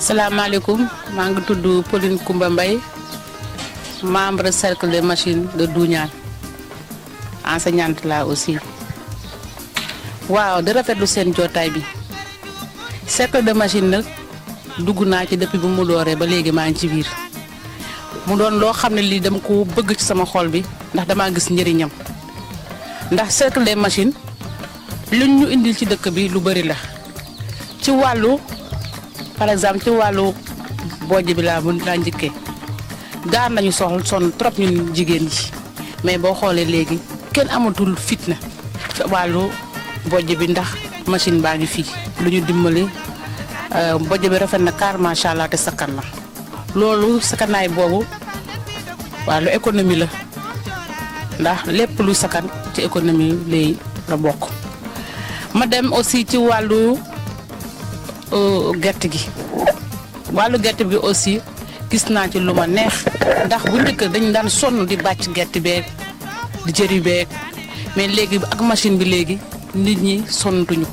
Salaamaaleykum maa ngi tudd Pauline Coumba Mbaye membre cercle des machines de Douniane enseignante là aussi waaw di rafetlu seen jotaay bi cercle de machine nag dugg naa ci depuis bu mu dooree ba léegi maa ngi ci biir mu doon loo xam ne lii dama ko bëgg ci sama xol bi ndax damaa gis njëriñam ndax cercle des machines luñ ñu indil ci dëkk bi lu bëri la ci wàllu par exemple ci wàllu bojj bi laa njëkkee daan nañu sonn trop ñun jigéen yi mais boo xoolee léegi kenn amatul fitna ci wàllu bojj bi ndax machine baa ngi fii lu ñu dimbali bojj bi rafet na car macha allah te sakkan na loolu sakkanaay boobu wàllu économie la ndax lépp lu sakkan ci économie lay la bokk ma dem aussi ci wàllu gerte gi wàllu gerte gi aussi gis naa ci lu ma neex ndax bu njëkk dañu daan sonn di bàcc gerte beeg di jëri beeg mais léegi ak machine bi léegi nit ñi sonntuñu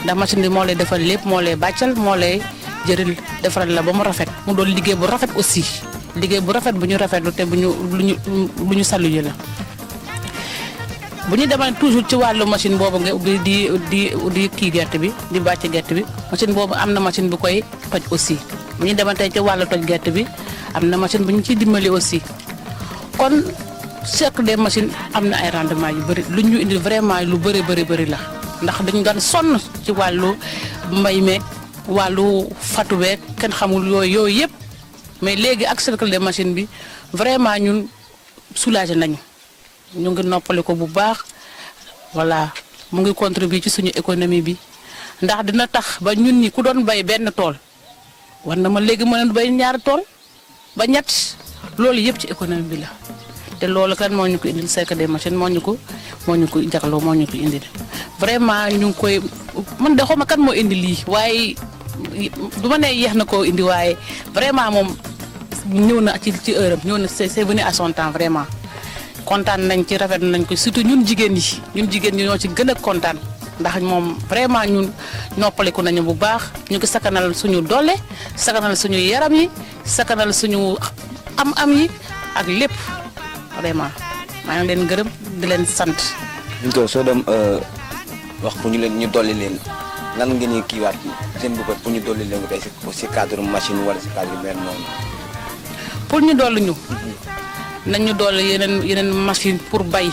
ndax machine bi moo lay defal lépp moo lay bàccal moo lay jëril defaral la ba mu rafet mu doon liggéey bu rafet aussi liggéey bu rafet bu ñu rafetlu te bu ñu saluer la bu ñu demee toujours ci wàllu machine boobu nga di kii gerte bi di bàcc gerte bi machine boobu am na machine bu koy toj aussi bu ñu demee tey ci wàllu toj gerte bi am na machine bu ñu ciy dimbali aussi kon cercle des machines am na ay rendement yu bëri lu ñu indi vraiment lu bëri la ndax dañu daan sonn ci wàllu mbay meeg wàllu fatu beeg kenn xamul yooyu yëpp mais léegi ak cercle des machines bi vraiment ñun soulagé nañu. ñu ngi noppali ko bu baax voilà mu ngi contribuer ci suñu économie bi ndax dina tax ba ñun ñi ku doon bay benn tool war na ma léegi mën a bay ñaari tool ba ñett loolu yëpp ci économie bi la te loolu kan moo ñu ko indil cercle des machines moo ñu ko jagloo moo ñu ko indil vraiment ñu ngi koy man de xawma kan moo indi lii waaye du ma ne yeex na koo indi waaye vraiment moom ñëw na ci heure am ñëw na c'est venu à son temps vraiment. kontaan nañ ci rafet nañ ko surtout ñun jigéen ñi ñoo ci gën a kontaan ndax moom vraiment ñun noppaliku nañu bu baax ñu ngi sakanal suñu doole sakanal suñu yaram yi sakanal suñu am yi ak lépp vraiment maa ngi leen gërëm di leen sant. ñu soo dem wax pour ñu dolli leen lan ngeen di kiiwaat seen bopp pour ñu dolli leen ko tey si cadre machine wala si cadre yu mel noonu. pour ñu dolli ñu. nañ ñu doole yeneen machine pour bay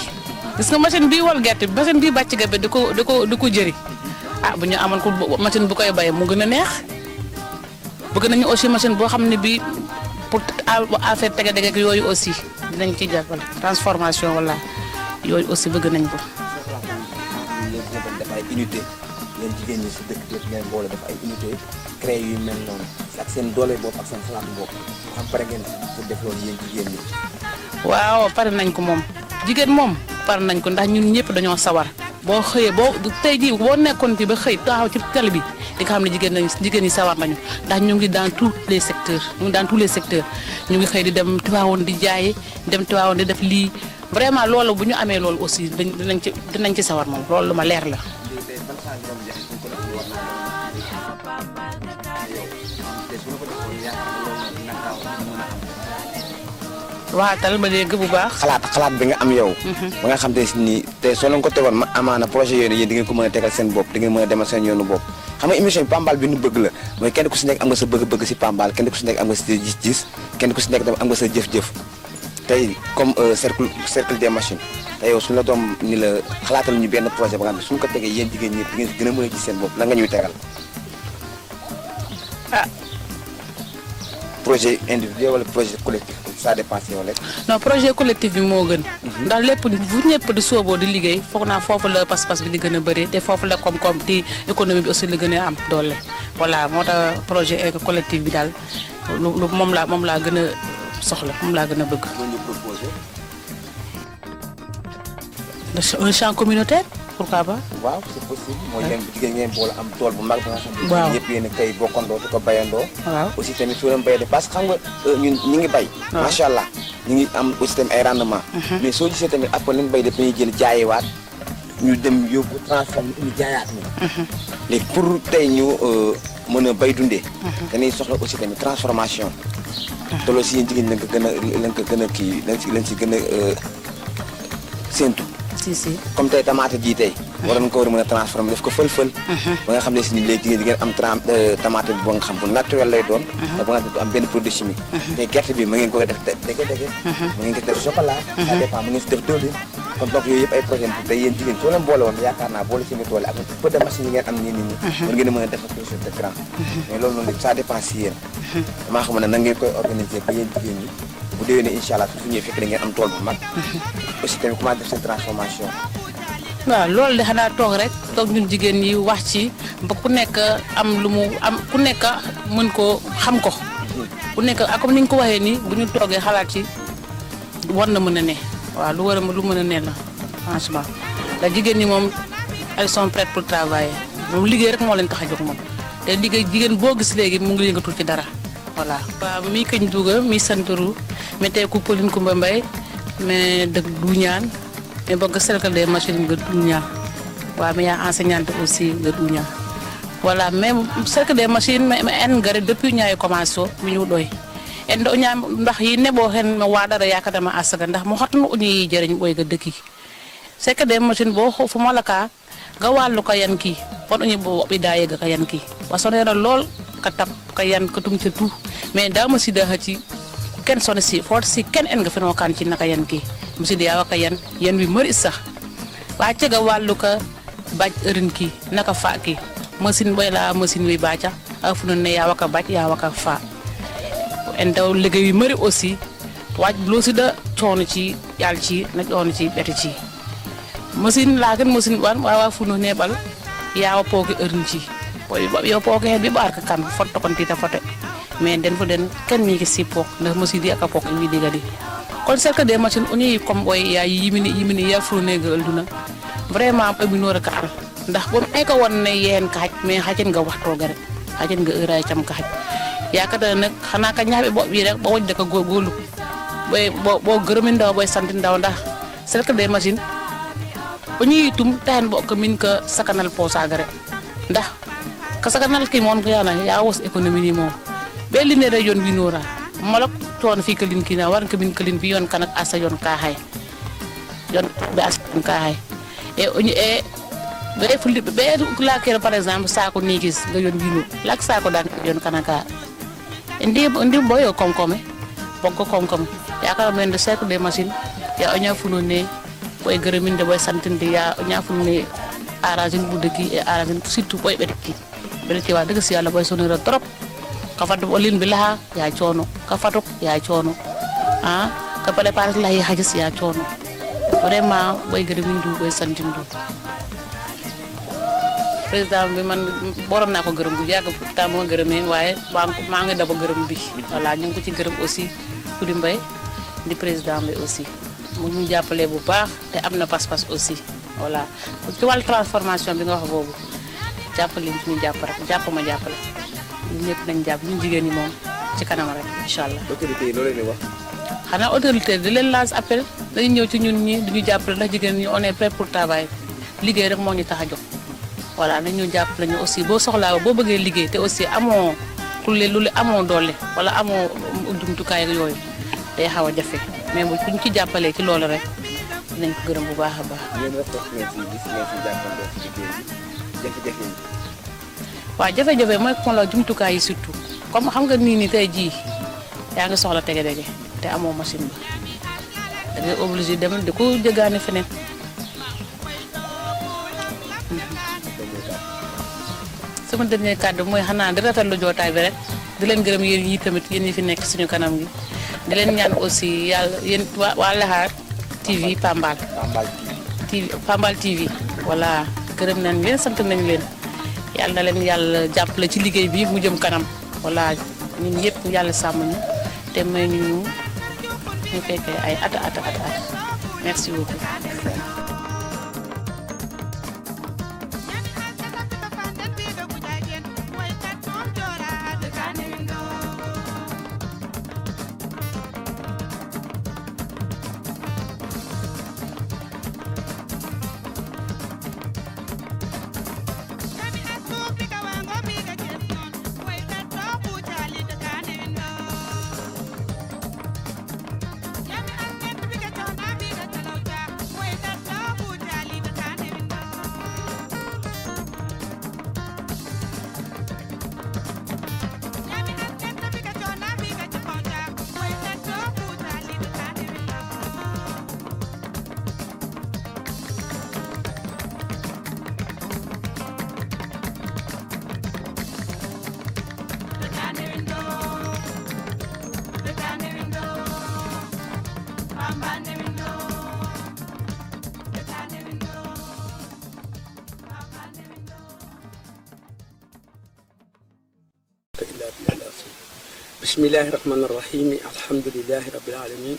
gis nga machine bii wal gerte machine bii bàcc gerte di ko jëri bu ñu amoon ko machine bu koy bay mu gën a neex bëgg nañu aussi machine boo xam ne bii pour affaire tege-dege ak yooyu aussi dinañ ci jàppale transformation wala yooyu aussi bëgg nañ ko. def ay unité yéen jigéen ñi si dëkk bi ngeen boole def ay unité créé yu mel noonu ak seen doole bopp ak seen xalaatu bopp xam pare ngeen pour def loolu yéen jigéen ñi. waaw pare nañ ko moom jigéen moom pare nañ ko ndax ñun ñëpp dañoo sawar boo xëyee boo tey jii boo nekkoon fi ba xëy taxaw ci télé bi di nga xam ne jigéen ñi sawar nañu ndax ñu ngi dans tous les secteurs ñu ngi xëy di dem Tivaouane di jaay dem Tivaouane di def lii vraiment loolu bu ñu amee loolu aussi dinañ ci sawar moom loolu lu ma leer la. waatal ba dégg bu baax. xalaat bi nga am yow. ba nga xam te ni te soo leen ko tegoon ma amaana projet yooyu yéen di ngeen ko mën a tegal seen bopp di ngeen mën a demal seen yoonu bopp xam nga émission bi Pambal bi nu bëgg la mooy kenn ku si nekk am nga sa bëgg-bëgg si Pambal kenn ku si nekk am nga sa gis-gis kenn ku si nekk am nga sa jëf-jëf tey comme cercle des machines te yow suñu la doom ni la xalaatal ñu benn projet ba nga xam ne suñu ko tegee yéen jigéen ñi di ngeen gën a mën a gis seen bopp lan nga ñuy tegal. projet individuel wala projet collectif ça dépend si yow rek. non projet collectif bi moo gën. ndax lépp bu ñëpp di sooboo di liggéey foog naa foofu la pas-pas bi di gën a bëri te foofu la koom-koom di économie bi aussi la gën a am doole. voilà moo tax projet collectif bi daal moom laa gën a soxla moom laa gën a bëgg. loolu ñu proposé. un champ communautaire pourquoi pas. waaw c'est possible mooy yéen bu jigéen ngeen boole am tool bu mag ba nga xam ne. waaw ñëpp yéen a koy bokkandoo di ko bayandoo. waaw aussi tamit su leen bayee de parce que xam nga ñun ñu ngi bay. macha allah ñu ngi am aussi tamit ay rendement. mais soo gisee tamit après li ñu bay dañuy jël jaayewaat ñu dem yóbbu transformé ñu jaayaat ñu. léegi pour tey ñu mën a bay dundee. dañuy soxla aussi tamit transformation. te loolu si yéen jigéen ñi lañ ko gën a kii lañ si gën a séntu. si comme tey tomate ji tey. war nañu ko war a mën a transformer def ko fël-fël. ba nga xam ne si ni léegi jigéen di ngeen am tomate bi ba nga xam bu naturel lay doon. te ba nga xam ne du am benn produit chimique. mais gerte bi ma ngeen ko def dege. ma ngeen ko def chocolat. ça dépend ma ngeen si def diwlin. kon donc yooyu yëpp ay projet te yéen jigéen soo leen boole woon yaakaar naa boole seen i tool ak peu de machine yi ngeen am nii nit ñi. war ngeen a mën a def quelque chose de grand. mais loolu noonu ça dépend si yéen. damaa xam ne nan ngeen koy organiser ba yéen jigéen ñi bu déwénee incha allah su ñëwee fekk da ngeen am tool bu mag. aussi tamit comment def seen transformation. waaw loolu de xanaa toog rek toog ñun jigéen ñi wax ci ba ku nekk am lu mu am ku nekk mën koo xam ko. ku nekk ak comme ni nga ko waxee nii bu ñu toogee xalaat ci war na mën a ne waaw lu mën a ne la franchement ndax jigéen ñi moom elles sont prêtes pour travailler moom liggéey rek moo leen tax a jóg moom te liggéey jigéen boo gis léegi mu ngi yëngatu ci dara voilà. waaw mi kañ duga mi santaru mais tey ku Pauline Coumba Mbaye mais dëkk Duñaan mais bëgg cercle des machines nga Duñaan waaw mais yaa enseignante aussi nga Duñaan voilà même cercle des machines mais en gare depuis ñaayi commencé mi ñu doy en do ñaam ndax yi nebo hen wa dara yakadama asaga ndax mo hotno uni jeriñ boy ga dëkki cercle des machines bo fu malaka nga walu ko yan ki on ñu bo bi daye ga yan ki wasone na lol ka tap ka yan ka tum ci tout mais da ma si da ci ken sone si fort si ken en nga feno kan ci naka yan ki musidi ya waka yan wi mari sax wa ci ga walu ka baj eurin ki naka fa ki machine boy la machine wi bacha afu ne ya waka baj ya waka fa en daw liggéey yu mari aussi waaj lo si da coono ci yàlla ci na coono ci beti ci machine la kan machine wan wa fu no nebal ya wa poki eurin ci boy yo poki bi barka kan fotto kon tita fote mais den fu den ken mi ki sipo ndax machine di aka pok wi diga di kon cercle des machines oni comme boy ya yimini ya fu ne gal duna vraiment be no rek ndax bu ay ko won ne yeen ka mais xajeen nga waxto ga rek xajeen nga euray cam ka xaj yaakaar nak xana ka ñaabe bo bi rek bo wajj ka góorgóorlu boy bo gërëm ndaw boy sant ndaw ndax cercle des machines bu ñuy tum tan bo ko min ka sakanal posaga rek ndax ka sakanal ki mon ko yana ya wos économie ni mom be li ne région bi nora malok ton fi kalin ki na war ka min kalin bi yon kan ak asa yon ka hay yon be as ka hay e oni e be fulli be la kere par exemple sako ni gis nga yon bi no lak sako dan yon kanaka ndi boyo komkome bokko komkome yakara men de cercle des machines ya onya funo ne boy gëreminde boy santinde ya onya funo ne arrangin bu dëkk et arrangin surtout boy bedki bedki wa deug ci yalla boy sonira trop ka fatu olin billaha ya ciono ka fatu ya ciono ka préparer la yi hajis ya ciono vraiment boy gëreminde boy santindu président bi man borom naa ko gërëm bu yàgg pourtant moo gërëmee waaye maa ngi daba gërëm bi voilà ñu ngi ko ci gërëm aussi Koudi Mbaye di président bi aussi mu ñu jàppale bu baax te am na pas-pas aussi voilà ci wàllu transformation bi nga wax boobu jàppale ñu jàpp rek ma jàppale ñun ñëpp nañ jàpp ñun jigéen ñi moom ci kanam rek incha allah. autorité yi loolu la ñuy wax. xanaa autorité di leen laaj appel dañuy ñëw ci ñun ñi duñu jàppale ndax jigéen ñi on est prêt pour travailler liggéey rek moo ñu tax a jóg voilà nañ ñu jàppale ñu aussi boo soxlaa boo bëggee liggéey te aussi amoo lu amoo doole wala amoo jumtukaay ak yooyu day xaw a jafe mais bu ñu ci jàppalee ci loolu rek dinañ ko gërëm bu baax a baax. jafe-jafe yi. waaw jafe-jafe mooy kon la jumtukaay yi surtout comme xam nga nii ni tey jii yaa ngi soxla tege-dege te amoo machine ba da ngay obligé dem di ko jëgaane feneen. sama dernier kàddu mooy xanaa di rafetlu jootaay bi rek di leen gërëm yéen ñi tamit yéen ñi fi nekk suñu kanam gi di leen ñaan aussi yàlla yéen waa Laxaar TV Pambal TV voilà gërëm nañ leen sant nañ leen yàlla na leen yàlla jàppale ci liggéey bi mu jëm kanam voilà ñun yëpp yàlla sàmm ñu te may ñu fekkee ay at merci beaucoup. بسم الله الرحمن الرحيم الحمد لله رب العالمين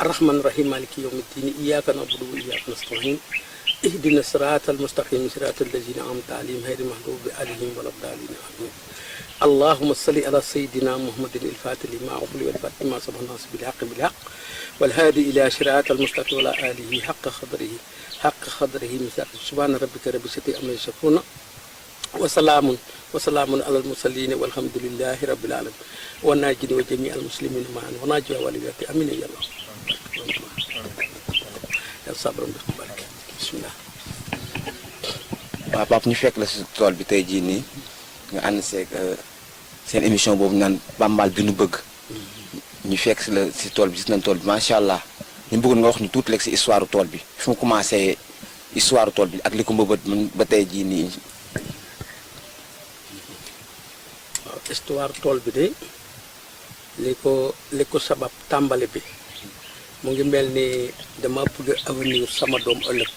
الرحمن الرحيم مالك يوم الدين إياك نعبد وإياك نستعين اهدنا الصراط المستقيم صراط الذين أنعمت عليهم غير المغضوب عليهم ولا الضالين آمين اللهم صل على سيدنا محمد الفاتح لما أغلق والفاتح ما سبق الناس بالحق والهادي إلى صراط المستقيم وعلى آله حق قدره مثال سبحان ربك رب العزة عما يصفون وسلام على المرسلين والحمد لله رب العالمين وناجي وجميع المسلمين معا وناجي والديك امين يا الله يا صبر بارك بسم الله. waaw Pape ñu fekk la si tool bi tey jii nii nga ànd seeg seen émission boobu naan Pambal bi nu bëgg ñu fekk si la si tool bi gis nañ tool bi macha allah ñu bëggoon nga wax ñu tuuti rek si histoire tool bi fi mu commencé histoire tool bi ak li ko mbëbët ba tey jii nii. histoire tool bi de li ko sabab tàmbali bi mu ngi mel ni dama bëgg avenir sama doom ëllëg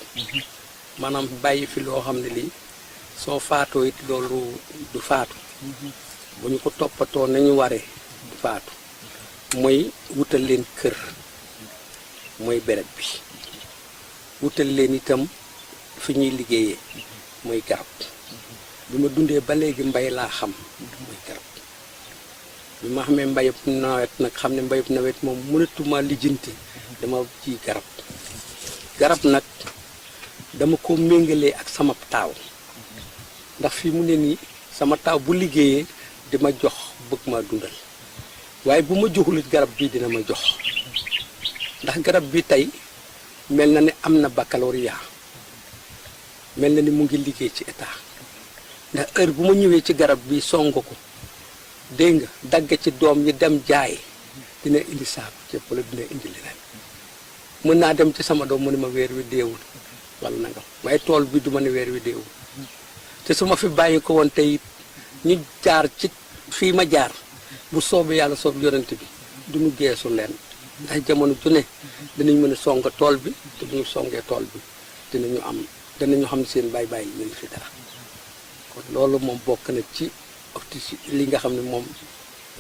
maanaam bàyyi fi loo xam ne lii soo faatoo it loolu du faatu bu ñu ko toppatoo nañu waree du faatu mooy wutal leen kër mooy béréb bi wutal leen itam fi ñuy liggéeyee mooy garab bi ma dundee ba léegi mbay laa xam mooy garab bi ma xamee mbayub nawet nag xam ne mbayub nawet moom mënatuma lijjanti dama ji garab nag dama ko méngalee ak sama taaw ndax fii mu ne nii sama taaw bu liggéeyee dima jox bëgg ma dundal waaye bu ma joxulit garab bii dina ma jox ndax garab bi tey mel na ne am na baccalauréat mel na ni mu ngi liggéey ci état ndax heure bu ma ñëwee ci garab bi song ko dégg nga dagg ci doom yi dem jaay dina indi saabu ceeb wala dina indi leneen mën naa dem ci sama doom mu ne ma weer wi deewul wala nangam waaye tool bi du ma ne weer wi deewul te su ma fi bàyyi ko woon tey ñu jaar ci fii ma jaar bu soobee yàlla soob yonent bi duñu geesu leen ndax jamono ju ne dinañ mën a song tool bi te bu ñu songee tool bi dinañu xam seen bay-bay yi ñu fi dara kon loolu moom bokk na ci li nga xam ne moom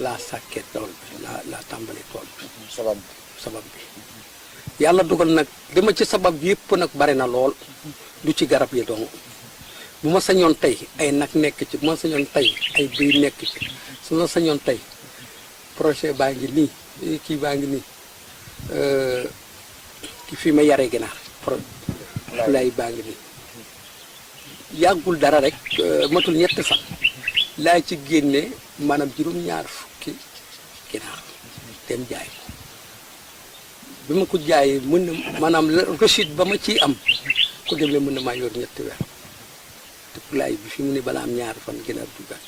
laa sàkkee tool bi laa tàmbali tool bi sabab bi yàlla dogal nag dama ci sabab yëpp nag bari na lool du ci garab yi dong bu ma sañoon tey ay nag nekk ci bu ma sañoon tey ay bëy nekk ci su ma sañoon tey projet baa ngi nii kii baa ngi nii ki fii ma yaree ginaar lay baa ngi nii yàggul dara rek matul ñetti fan laa ci génne maanaam juróom-ñaar fukki ginaar dem jaay ko bi ma ko jaayee mën na maanaam recette ba ma ciy am ku dem le mën na maa yor ñetti weer te poulailler bi fi mu ne balaa am ñaari fan ginaar duggaat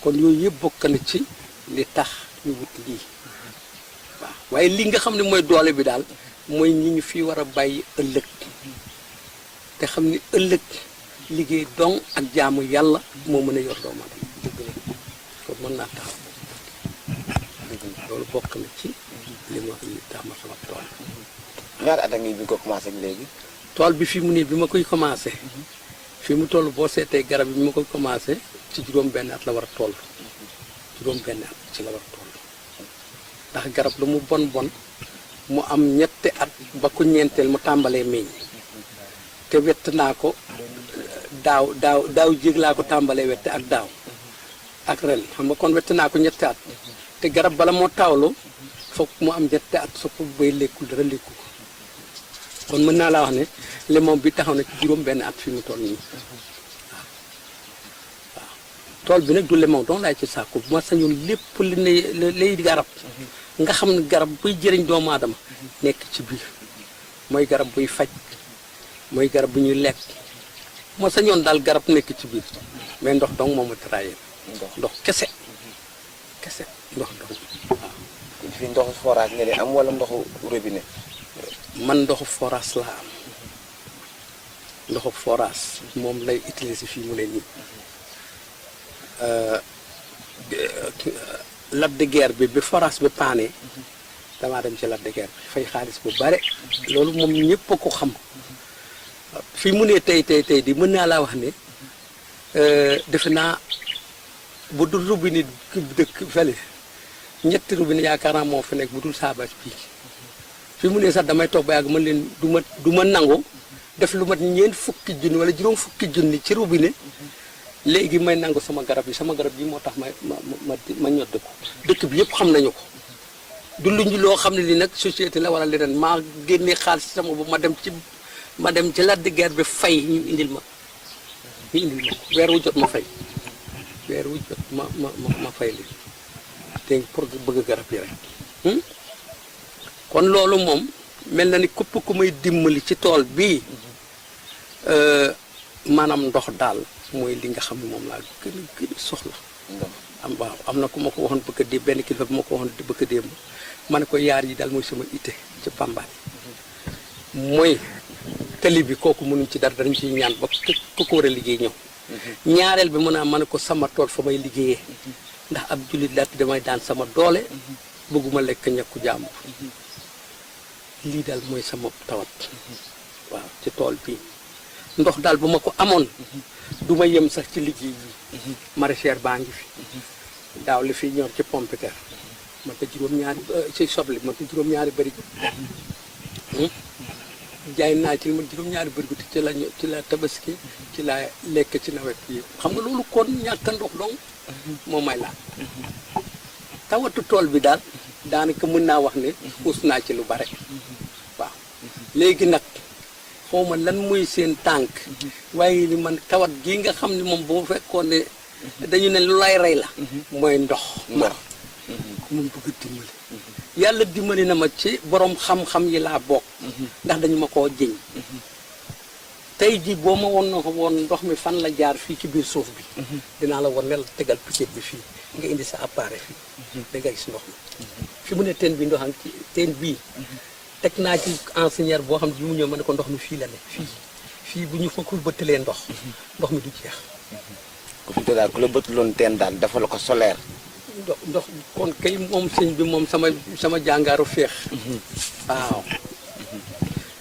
kon yooyu yëpp bokk na ci li tax ñu wut lii waaw waaye li nga xam ne mooy doole bi daal mooy ñi ñu fi war a bàyyi ëllëg te xam ni ëllëg liggéey dong ak jaamu yàlla moo mën a yor doomu aadama kon mën naa taxaw loolu bokk na ci li ma li tax ma sama tool ñaata at a ngi bi ko commencé ak léegi tool bi fi mu ne bi ma koy commencé fi mu toll boo seetee garab yi bi ma koy commencé ci juróom-benn at la war a toll juróom-benn at ci la war a toll ndax garab lu mu bon bon mu am ñetti at ba ko ñeenteel mu tàmbalee meññ te wett naa ko daaw jéeg laa ko tàmbalee wette ak daaw ak ren xam nga kon wett naa ko ñetti at te garab bala moo taawlu foog mu am ñetti at su ko bay lekkul dara lekku ko kon mën naa laa wax ne limon bi taxaw na ci juróom-benn at fi mu toll nii waaw tool bi nag du limon donc laay ci sàkku bu ma sañoon lépp li ne lay garab nga xam ne garab buy jëriñ doomu aadama nekk ci biir mooy garab buy faj mooy garab bu ñuy lekk ma sañoon daal garab nekk ci biir mais ndox dong moom a trahir ndox kese ndox dong waaw fii ndoxu forage nga di am wala ndoxu robinet man ndoxu forage laa am ndoxu forage moom lay utiliser fii mu ne nii Lac de Guiers bi forage bi paane damaa dem ci Lac de Guiers bi fay xaalis bu bare loolu moom ñëpp a ko xam fii mu ne tey di mën naa laa wax ne defe naa bu dul robinet dëkk fële ñetti robinet yaakaar naa moo fi nekk bu dul saabas bii fi mu ne sax damay toog ba yàgg mën leen du ma nangu def lu mat ñeent fukki junni wala juróom fukki junni ci robinet léegi may nangu sama garab yi moo tax ma ñodd ko dëkk bi yëpp xam nañu ko du luñ loo xam ne li nag société la wala leneen maa génnee xaalis sama bu ma dem ci Lac de Guiers bi fay ñu indil ma weer wu jot ma fay weer wu jot ma fay li te pour bëgg garab yi rek kon loolu moom mel na ni képp ku may dimbali ci tool bii maanaam ndox daal mooy li nga xam ne moom laa gën a soxla am na ku ma ko waxoon bëgg a dee benn kilifa bi ma ko waxoon bëgg a démb ma ne ko yaar yi daal mooy sama ité ci Pambal mooy tali bi kooku mënuñ ci dara dañ ciy ñaan ba ku ko war a liggéey ñëw ñaareel bi mën naa ma ne ko sama tool fa may liggéeyee ndax ab jullit laat damay daan sama doole bëgguma lekk ñakku jàmbur lii daal mooy sama tawat waaw ci tool bi ndox daal bu ma ko amoon du ma yem sax ci liggéey yi maraîchère baa ngi fi daaw li fi ñor ci pompiteer ma ta juróom-ñaari ci soble ma ta juróom-ñaari bëri jaay naa ci ma juróom-ñaari bëri ci la tabaski ci la lekk ci nawet bi xam nga loolu kon ñàkk ndox dong moo may laal tawatu tool bi daal daanaka mën naa wax ne xuus naa ci lu bare waaw léegi nag xawma lan muy seen tànk waaye li man tawat gii nga xam ne moom bu fekkoon ne dañu ne lu lay rey la mooy ndox ku mun bëgg dimbali yàlla dimbali na ma ci borom xam-xam yi laa bokk ndax dañu ma koo jiñ tey ji boo ma woon na ko woon ndox mi fan la jaar fii ci biir suuf bi dinaa la woon ne la tegal piquet bi fii nga indi sa appareil fii da nga gis ndox mi fi mu ne teen bi ndoxam ci teen bii teg naa ci enseignant boo xam ne bi mu ñëw ma ne ko ndox mi fii la ne fii bu ñu fa ko bëttalee ndox mi du jeex ku fi daal ku la bëttaloon teen daal dafa la ko solaire ndox kon kay moom sëñ bi moom sama jàngaaru feex waaw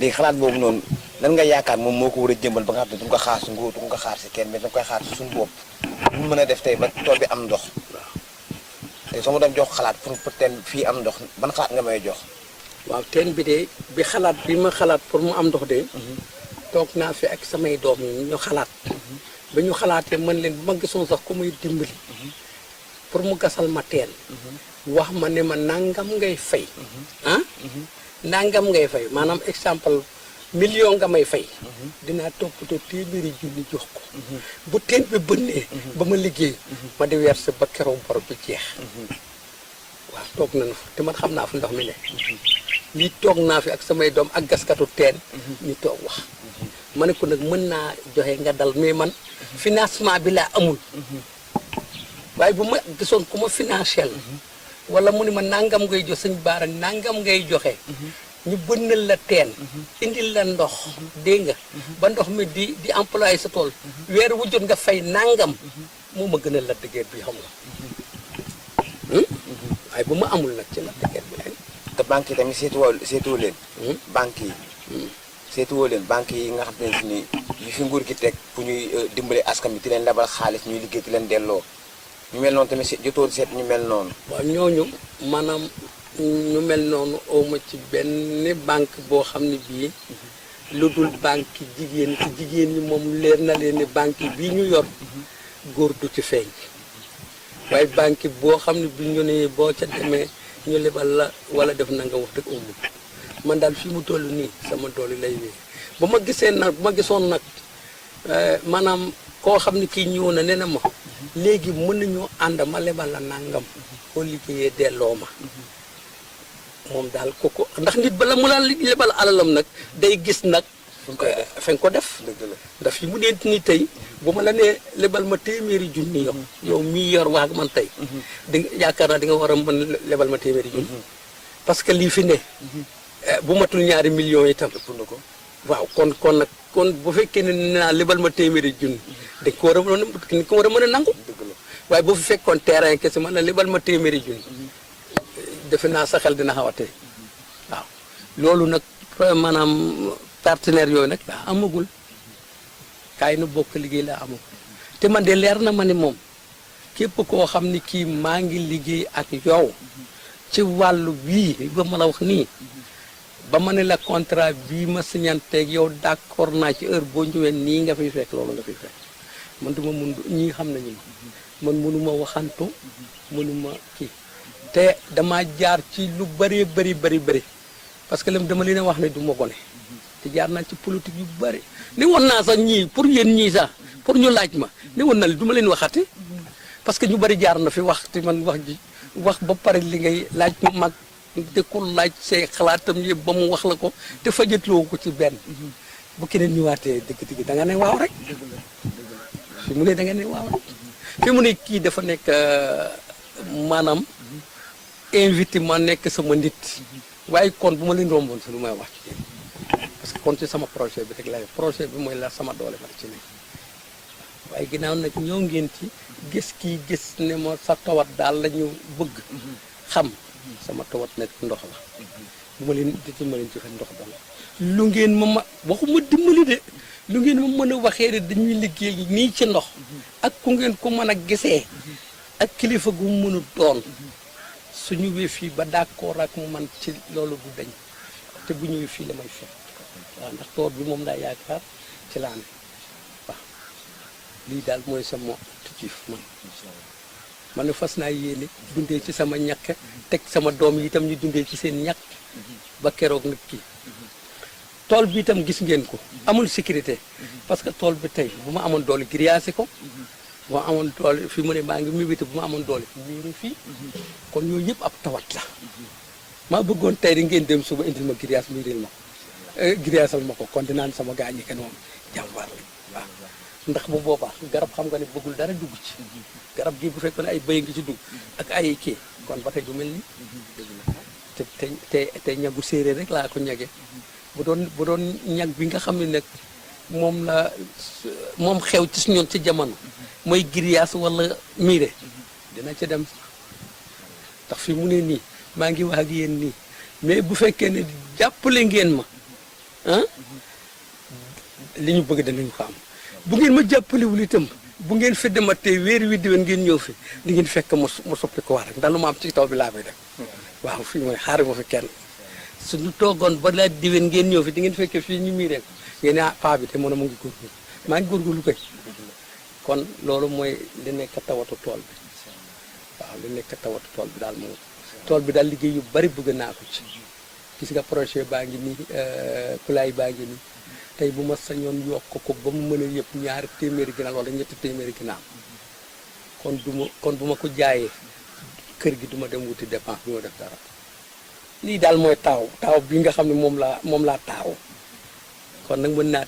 léegi xalaat boobu noonu lan nga yaakaar moom moo ko war a jëmbal ba nga xam ne du nga ko xaar si nguur du nga ko xaar si kenn mais da nga koy xaar si suñu bopp bu mën a def tey ba tool bi am ndox te soo ma doon jox xalaat pour teen fii am ndox ban xalaat nga may jox. waaw teen bi de bi xalaat bi ma xalaat pour mu am ndox de toog naa fi ak samay doom yi ñu xalaat ba ñu xalaatee mën leen bu ma gisoon sax ku muy dimbali pour mu gasal ma teen wax ma ne ma nangam ngay fay nangam ngay fay maanaam exemple million nga may fay dinaa toppatoo téeméeri junni jox ko bu teen bi bënnee ba ma liggéey ma di verser ba keroog bor bi jeex waaw toog nañu fa te man xam naa fu ndox mi ne lii toog naa fi ak samay doom ak gaskatu teen ñu toog wax ma ne ko nag mën naa joxe nga dal mais man financement bi laa amul waaye bu ma gisoon ku ma financiel wala mu ne ma nangam ngay jox sëñ Baara nangam ngay joxe ñu bënnal la teen indil la ndox dégg nga ba ndox mi di employé sa tool weer wu jot nga fay nangam moo ma gënal la dëggeer bi xam nga waaye bu ma amul nag ci la dëggeer bi leen te banque yi tamit seetuwoo leen banque yi seetuwoo leen banque yi nga xam ne si ni yi fi nguur gi teg pour ñuy dimbale askan bi di leen lebal xaalis ñuy liggéey di leen delloo ñu mel noonu tamit jotoon seet ñu mel noonu. waaw ñooñu maanaam ñu mel noonu awma ci benn banque boo xam ne bii lu dul banque jigéen ci jigéen ñi moom leer na leen ni banque bii ñu yor góor du ci feeñ waaye banque boo xam ne bi ñu ne boo ca demee ñu lebal la wala def na nga wax dëgg amul man daal fi mu toll nii sama doole lay wéy ba ma gisee nag bu ma gisoon nag maanaam koo xam ne kii ñëw na nee na ma léegi mën nañoo ànd ma lebal la nangam koo liggéeyee delloo ma moom daal kooku ndax nit bala mu la lebal alalam nag day gis nag fa nga ko def ndax fi mu dee ni tey bu ma la nee lebal ma téeméeri junni yow mii yor wax ak man tey di nga yaakaar naa di nga war a mën lebal ma téeméeri junni parce que lii fi ne bu matul ñaari millions itam waaw kon nag kon bu fekkee ne naa lebal ma téeméeri junni dañ ko war a mën a nangu waaye bu fi fekkoon terrain kese man la lebal ma téeméeri junni defe naa sa xel dina xaw a tey waaw loolu nag maanaam partenaire yooyu nag laa amagul kaay nu bokk liggéey laa amagul te man de leer na ma ne moom képp koo xam ni kii maa ngi liggéey ak yow ci wàllu bii ba ma la wax nii ba ma ne la contrat bii ma signanteeg yow d'accord naa ci heure boo ñëwee nii nga fiy fekk loolu nga fiy fekk man duma mun ñii xam nañu man mënuma waxantu mënuma kii te dama jaar ci lu bëree bëri parce que dama leen a wax ne du ma gone te jaar naa ci politique yu bëri ni woon naa sax ñii pour yéen ñii sax pour ñu laaj ma ni woon na du ma leen waxati parce que ñu bëri jaar na fi wax te man wax ba pare li ngay laaj mag te ku laaj say xalaatam yëpp ba mu wax la ko te fajatloo ko ci benn bu keneen ñëwaatee dëgg da nga ne waaw rek fi mu ne da nga ne waaw rek fi mu ne kii dafa nekk maanaam invité ma nekk sama nit waaye kon bu ma leen romboon si lu may wax ci parce que kon ci sama projet bi rek lay projet bi mooy la sama doole ma ci nekk waaye ginnaaw nag ñëw ngeen ci gis ne ma sa tawat daal la ñu bëgg xam sama tawat nekk ndox la bu ma leen joxe ndox dal lu ngeen ma waxuma dimbali de lu ngeen ma mën a waxee de dañuy liggéey nii ci ndox ak ku ngeen ko mën a gisee ak kilifa gu mu mën a doon su ñëwee fii ba d'accord ak man ci loolu du dañ te bu ñëwee fii la may fekk waaw ndax tool bi moom daa yaakaar ci laa ne waaw lii daal mooy sama objectif man ne fas naa yéene dundee ci sama ñàkk teg sama doom yi itam ñu dundee ci seen ñàkk ba keroog nag kii tool bi itam gis ngeen ko amul sécurité parce que tool bi tey bu ma amoon doole grillagé ko bu ma amoon doole fi mu ne maa ngi mébété bu ma amoon doole miiri fii kon yooyu yëpp ab tawat la maa bëggoon tey di ngeen dem suba indil ma grillage miiril ma ko grillage ma ko kon dinaan sama gaañ yi kenn moom jàmbaar la waaw ndax bu boobaa garab xam nga ne bëggul dara dugg ci garab gi bu fekkoon ay bëy ngi ci dugg ak ay kii kon ba tey du mel ni te ñagu séeréer rek laa ko ñage bu doon ñag bi nga xam ne nag moom xew ci suñoon ci jamono mooy grillage wala miire dina ca dem ndax fi mu ne nii maa ngi wax ak yéen nii mais bu fekkee ne jàppale ngeen ma li ñu bëgg danañ ko am bu ngeen ma jàppalewul itam bu ngeen fi dematee weer wi diwen ngeen ñëw fi di ngeen fekk ma soppi ko war rek ndax lu ma am ci taw bi laa koy def waaw fii mooy xaari ma fi kenn suñu toogoon ba la diwen ngeen ñëw fi di ngeen fekkee fii ñu miiree ko ngeen ne paa bi te mën a mu ngi góorgóorlu maa ngi góorgóorlu koy kon loolu mooy li nekk tawatu tool bi waaw li nekk tawatu tool bi daal moom tool bi daal liggéey yu bari bëgg naa ko ci gis nga projet baa ngi nii kulaay baa ngi nii tey bu ma sañoon yokk ko ba mu mën a yëpp 2 téeméeri ginaar wala 3 téeméeri ginaar kon bu ma ko jaayee kër gi duma dem wuti dépense du ma def dara lii daal mooy taaw bi nga xam ne moom laa taaw kon nag mën naa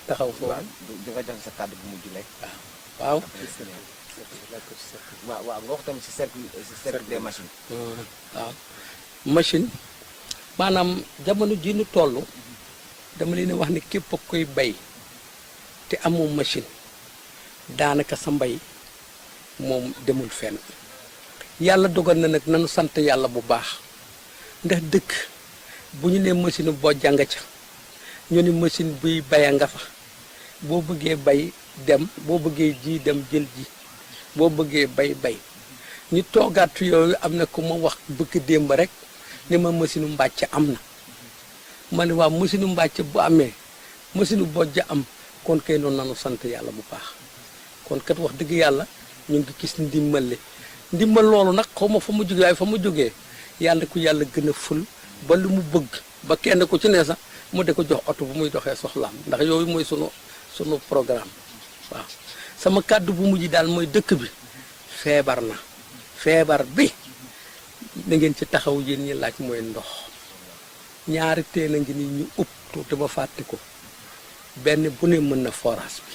taxaw foofu. di nga jox sa kàddu bu mujj rek. waaw. waaw nga wax tamit si cercle des machines. waaw machine maanaam jamono ji nu toll dama leen wax ne képp a koy bay te amoo machine daanaka sa mbay moom demul fenn yàlla dogal na nag nanu sant yàlla bu baax ndax dëkk bu ñu nee machine boo jàng ca ñu ni machine buy baya nga fa boo bëggee bay dem boo bëggee ji dem jël ji boo bëggee bay ñu toogaat yooyu am na ku ma wax bëgg démb rek ni ma machine mbàcc am na ma ne waaw machine mbàcc bu amee machine bojj am kon kay noonu nanu sant yàlla bu baax kon kat wax dëgg yàlla ñu ngi gis ndimbal loolu nag xaw ma fa mu jógee waaye fa mu jógee yàlla ku yàlla gën a ful ba lu mu bëgg ba kenn ku ci ne sax mu de ko jox oto bu muy doxee soxlaam ndax yooyu mooy sunu programme waaw sama kàddu bu mujj daal mooy dëkk bi feebar na feebar bi da ngeen ci taxaw yéen ñi laaj mooy ndox 2 teen a ngi ni ñu upp tuuti ba fàtte ko benn bu ne mën na forage bi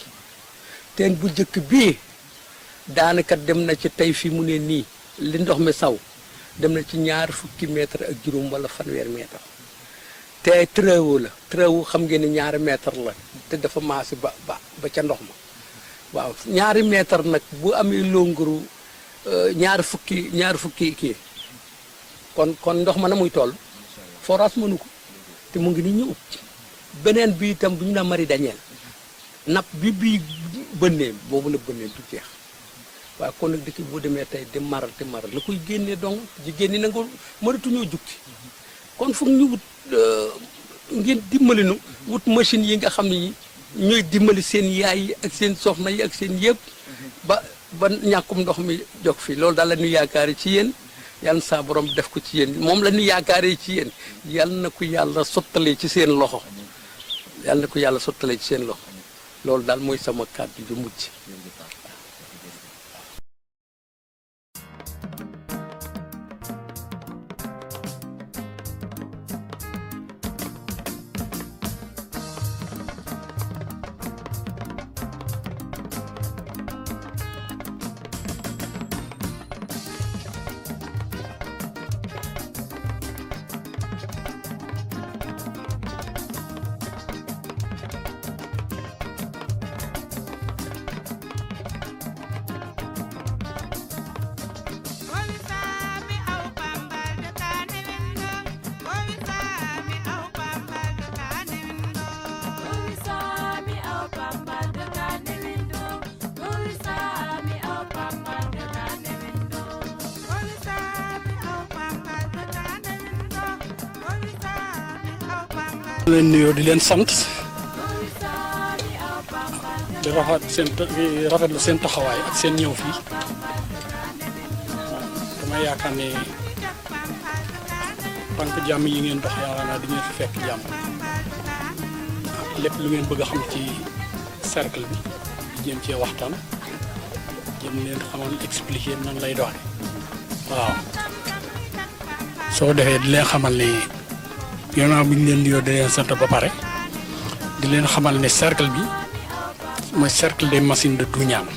teen bu njëkk bii daanaka dem na ci tey fi mu ne nii li ndox mi saw dem na ci 20 mètre ak juróom wala 100 mètre te travaux xam ngeen ne 2 mètre la te dafa maasi ba ca ndox ma waaw 2 mètre nag bu amee longuru 20 kii kon ndox ma na muy toll forage mënu ko te mu ngi ni ñu upp beneen bi itam bu ñu na mari Daniel napp bii bënnee boobu la bënnee du jeex waaw kon nag dëkk boo demee tey di maral la koy génnee donc jigéen ñi nangoo mënatuñoo jukki kon foog ñu wut ngeen dimbali nu wut machine yi nga xam ne ñooy dimbali seen yaay yi ak seen soxna yi ak seen yëpp ba ñàkkum ndox mi jog fi loolu daal la ñu yaakaari ci yéen yàlla na saa borom def ko ci yéen moom la ñu yaakaaree ci yéen yàlla na ko yàlla sottalee ci seen loxo yàlla na ko yàlla sottalee ci seen loxo loolu daal mooy sama kàddu ju mujj. leen nuyoo di leen sant di rafetlu seen taxawaay ak seen ñëw fii dama yaakaar ne tànk jàmm yi ngeen dox yaakaar naa di ngeen fi fekk jàmm lépp lu ngeen bëgg a xam ci cercle bi di jéem cee waxtaan jéem leen xamal expliquer nan lay doxe waaw soo defee di leen xamal ne yoonaa bu ñu leen nuyoo di leen sant ba pare di leen xamal ne cercle bi mooy cercle des machines de Doundiane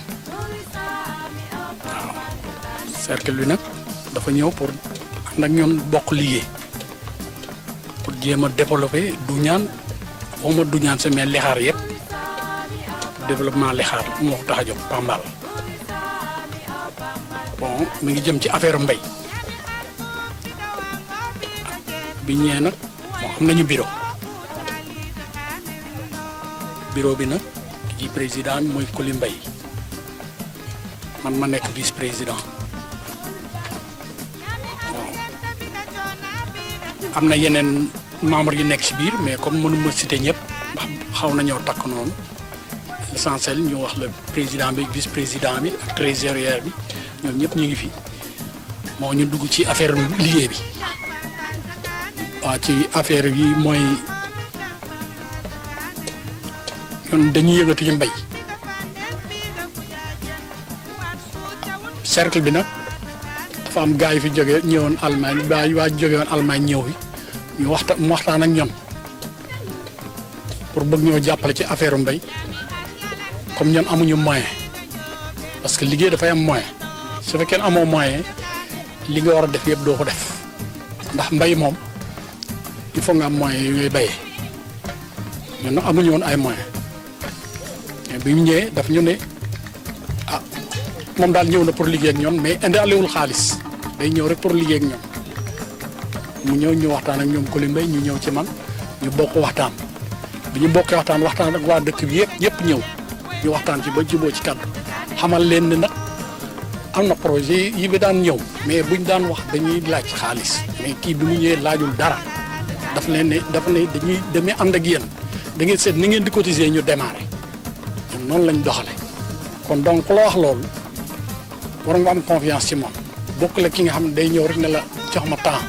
waaw cercle bi nag dafa ñëw pour ànd ak ñoom bokk liggéey pour jéem a développer Doundiane waxuma Doundiane sa mais lixaar yëpp développement lixaar moo ko tax a jóg Pambal bon mi ngi jëm ci affaire mbay bi ñëwee nag moo xam nañu bureau bureau bi nag kii président mooy Koli Mbaye man ma nekk vice président waaw am na yeneen membres yu nekk ci biir mais comme mënuma citer ñëpp ndax xaw nañoo takk noonu l'essentiel ñu wax le président bi vice président bi ak trésorier bi ñoom ñëpp ñu ngi fi moo ñu dugg ci affaire liggéey bi waaw ci affaire yi mooy ñun dañuy yëngatu ci mbay cercle bi nag dafa am gars yi fi jógee ñëwoon Allemagne waa jóge woon Allemagne ñëw fi ñu waxtaan ak ñoom pour bëgg ñoo jàppale ci affaire mbay comme ñun amuñu moyen parce que liggéey dafay am moyen su fekkee amoo moyen li nga war a def yëpp doo ko def ndax mbay moom il faut nga am moyen yu ngay bayee ñun nag amuñu woon ay moyen mais bi ñu ñëwee daf ñu ne ah moom daal ñëw na pour liggéey ak ñoom mais indiwul xaalis day ñëw rek pour liggéey ak ñoom mu ñëw ñu waxtaan ak ñoom Koli Mbaye ñu ñëw ci man ñu bokk waxtaan bi ñu bokkee waxtaan ak waa dëkk bi yëpp ñëw ñu waxtaan ci ba juboo ci kàddu xamal leen ne nag am na projet yi bi daan ñëw mais buñ daan wax dañuy laaj xaalis mais kii bi mu ñëwee laajul dara dafa ne dañuy demee ànd ak yéen da ngeen seet ni ngeen di cotiser ñu démarrer ñun noonu lañ doxale kon donc ku la wax loolu war nga am confiance ci moom bokk la ki nga xam ne day ñëw rek ne la jox ma temps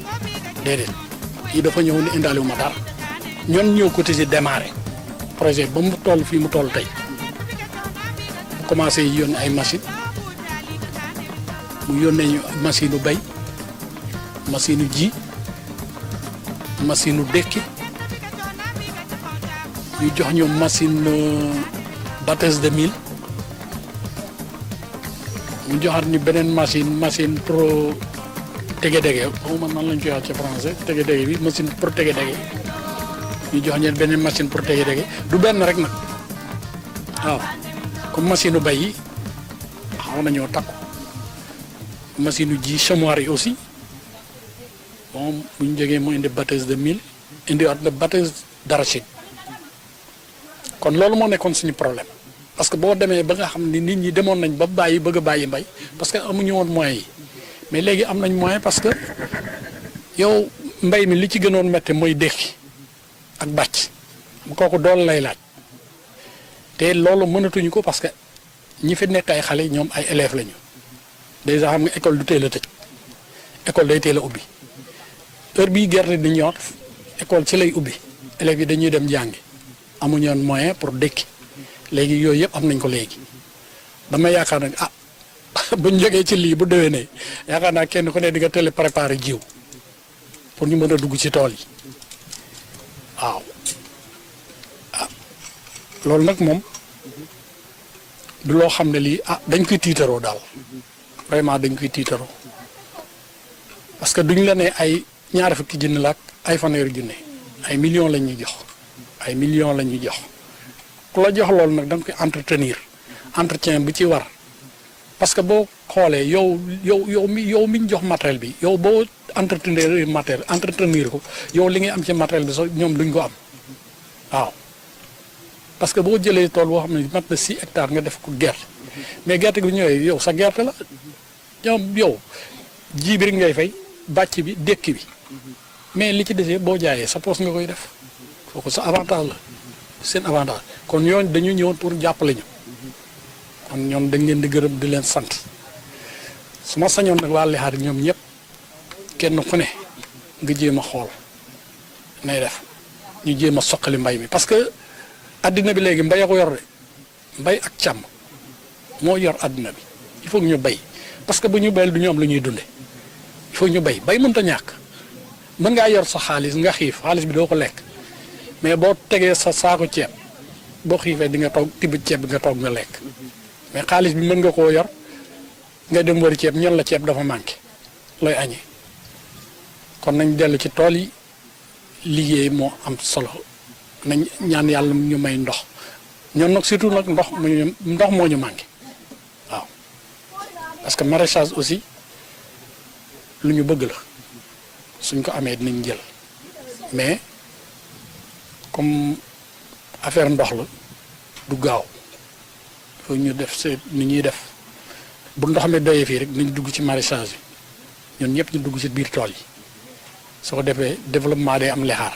déedéet kii dafa ñëw ne indaale wu ma dara ñoon ñëw cotiser démarrer projet ba mu toll fii mu toll tey bu commencé yónnee ay machine mu yónnee ñu machine u bay machine u ji machine u dékki ñu jox ñu machine batteuse de mil ñu joxaat ñu beneen machine pour tege-dege xawma nan lañ koy wax ci français tege-dege bi machine pour tege-dege ñu jox ñeen beneen machine pour tege-dege du benn rek nag waaw comme machine u bay yi xaw nañoo takku machine u ji semoir yi aussi bon bu ñu jógee mu indi batteuse de mil indi waat na batteuse d'arachide kon loolu moo nekkoon suñu problème parce que boo demee ba nga xam ni nit ñi demoon nañ ba bëgg a bàyyi mbay parce que amuñu woon moyens yi mais léegi am nañ moyen parce que yow mbay mi li ci gënoon métti mooy dékki ak bàcc kooku dool lay laaj te loolu mënatuñu ko parce que ñi fi nekk ay xale ñoom ay élèves lañu déjà xam nga école du teel a tëj école day teel a ubbi heure bii gerte di ñor école ci lay ubbi élèves yi dañuy dem jàngi amuñu woon moyen pour dékki léegi yooyu yëpp am nañ ko léegi dama yaakaar nag ah buñ jógee ci lii bu déwénee yaakaar naa kenn ku ne di nga teel a préparer jiw pour ñu mën a dugg ci tool yi waaw ah loolu nag moom du loo xam ne lii ah dañ koy tiitaroo daal vraiment dañ koy tiitaroo parce que duñ la ne ay ñaari fukki junni la ak ay fanweeri junni ay millions la ñuy jox ay millions la ñuy jox ku la jox loolu nag da nga koy entretenir entretien bi ci war parce que boo xoolee yow mi ñu jox matériel bi yow boo entretenir ko yow li ngay am ci matériel bi sax ñoom duñ ko am waaw parce que boo jëlee tool boo xam ne mat na 6 hectares nga def ko gerte mais gerte gi ñëwee yow sa gerte la ñoom yow ji bi rek ngay fay bàcc bi dékki bi mais li ci desee boo jaayee sa poos nga koy def kooku sa avantage la seen avantage kon ñooñu dañu ñëwoon pour jàppale ñu kon ñoom dañ leen di gërëm di leen sant su ma sañoon nag waa Lixaar ñoom ñëpp kenn ku ne nga jéem a xool nay def ñu jéem a soqali mbay mi parce que addina bi léegi mbay a ko yor de mbay ak càmm moo yor addina bi il faut que ñu bay parce que bu ñu bayal du ñu am lu ñuy dunde il faut ñu bay mënta ñàkk mën ngaa yor sa xaalis nga xiif xaalis bi doo ko lekk mais boo tegee sa saako ceeb boo xiifee di nga toog tibb ceeb bi nga toog nga lekk mais xaalis bi mën nga koo yor nga dem wari ceeb ñon la ceeb dafa manqué looy añee kon nañ dellu ci tool yi liggéey moo am solo nañ ñaan yàlla ñu may ndox ñoom nag surtout nag ndox moo ñu manqué waaw parce que maraîchage aussi lu ñu bëgg la suñ ko amee dinañ jël mais comme affaire ndox la du gaaw foo ñu def seet ni ñuy def bu ndox mi doyee fii rek nañ dugg ci maraîchage bi ñun ñëpp ñu dugg ci biir tool yi soo ko defee développement day am lexaar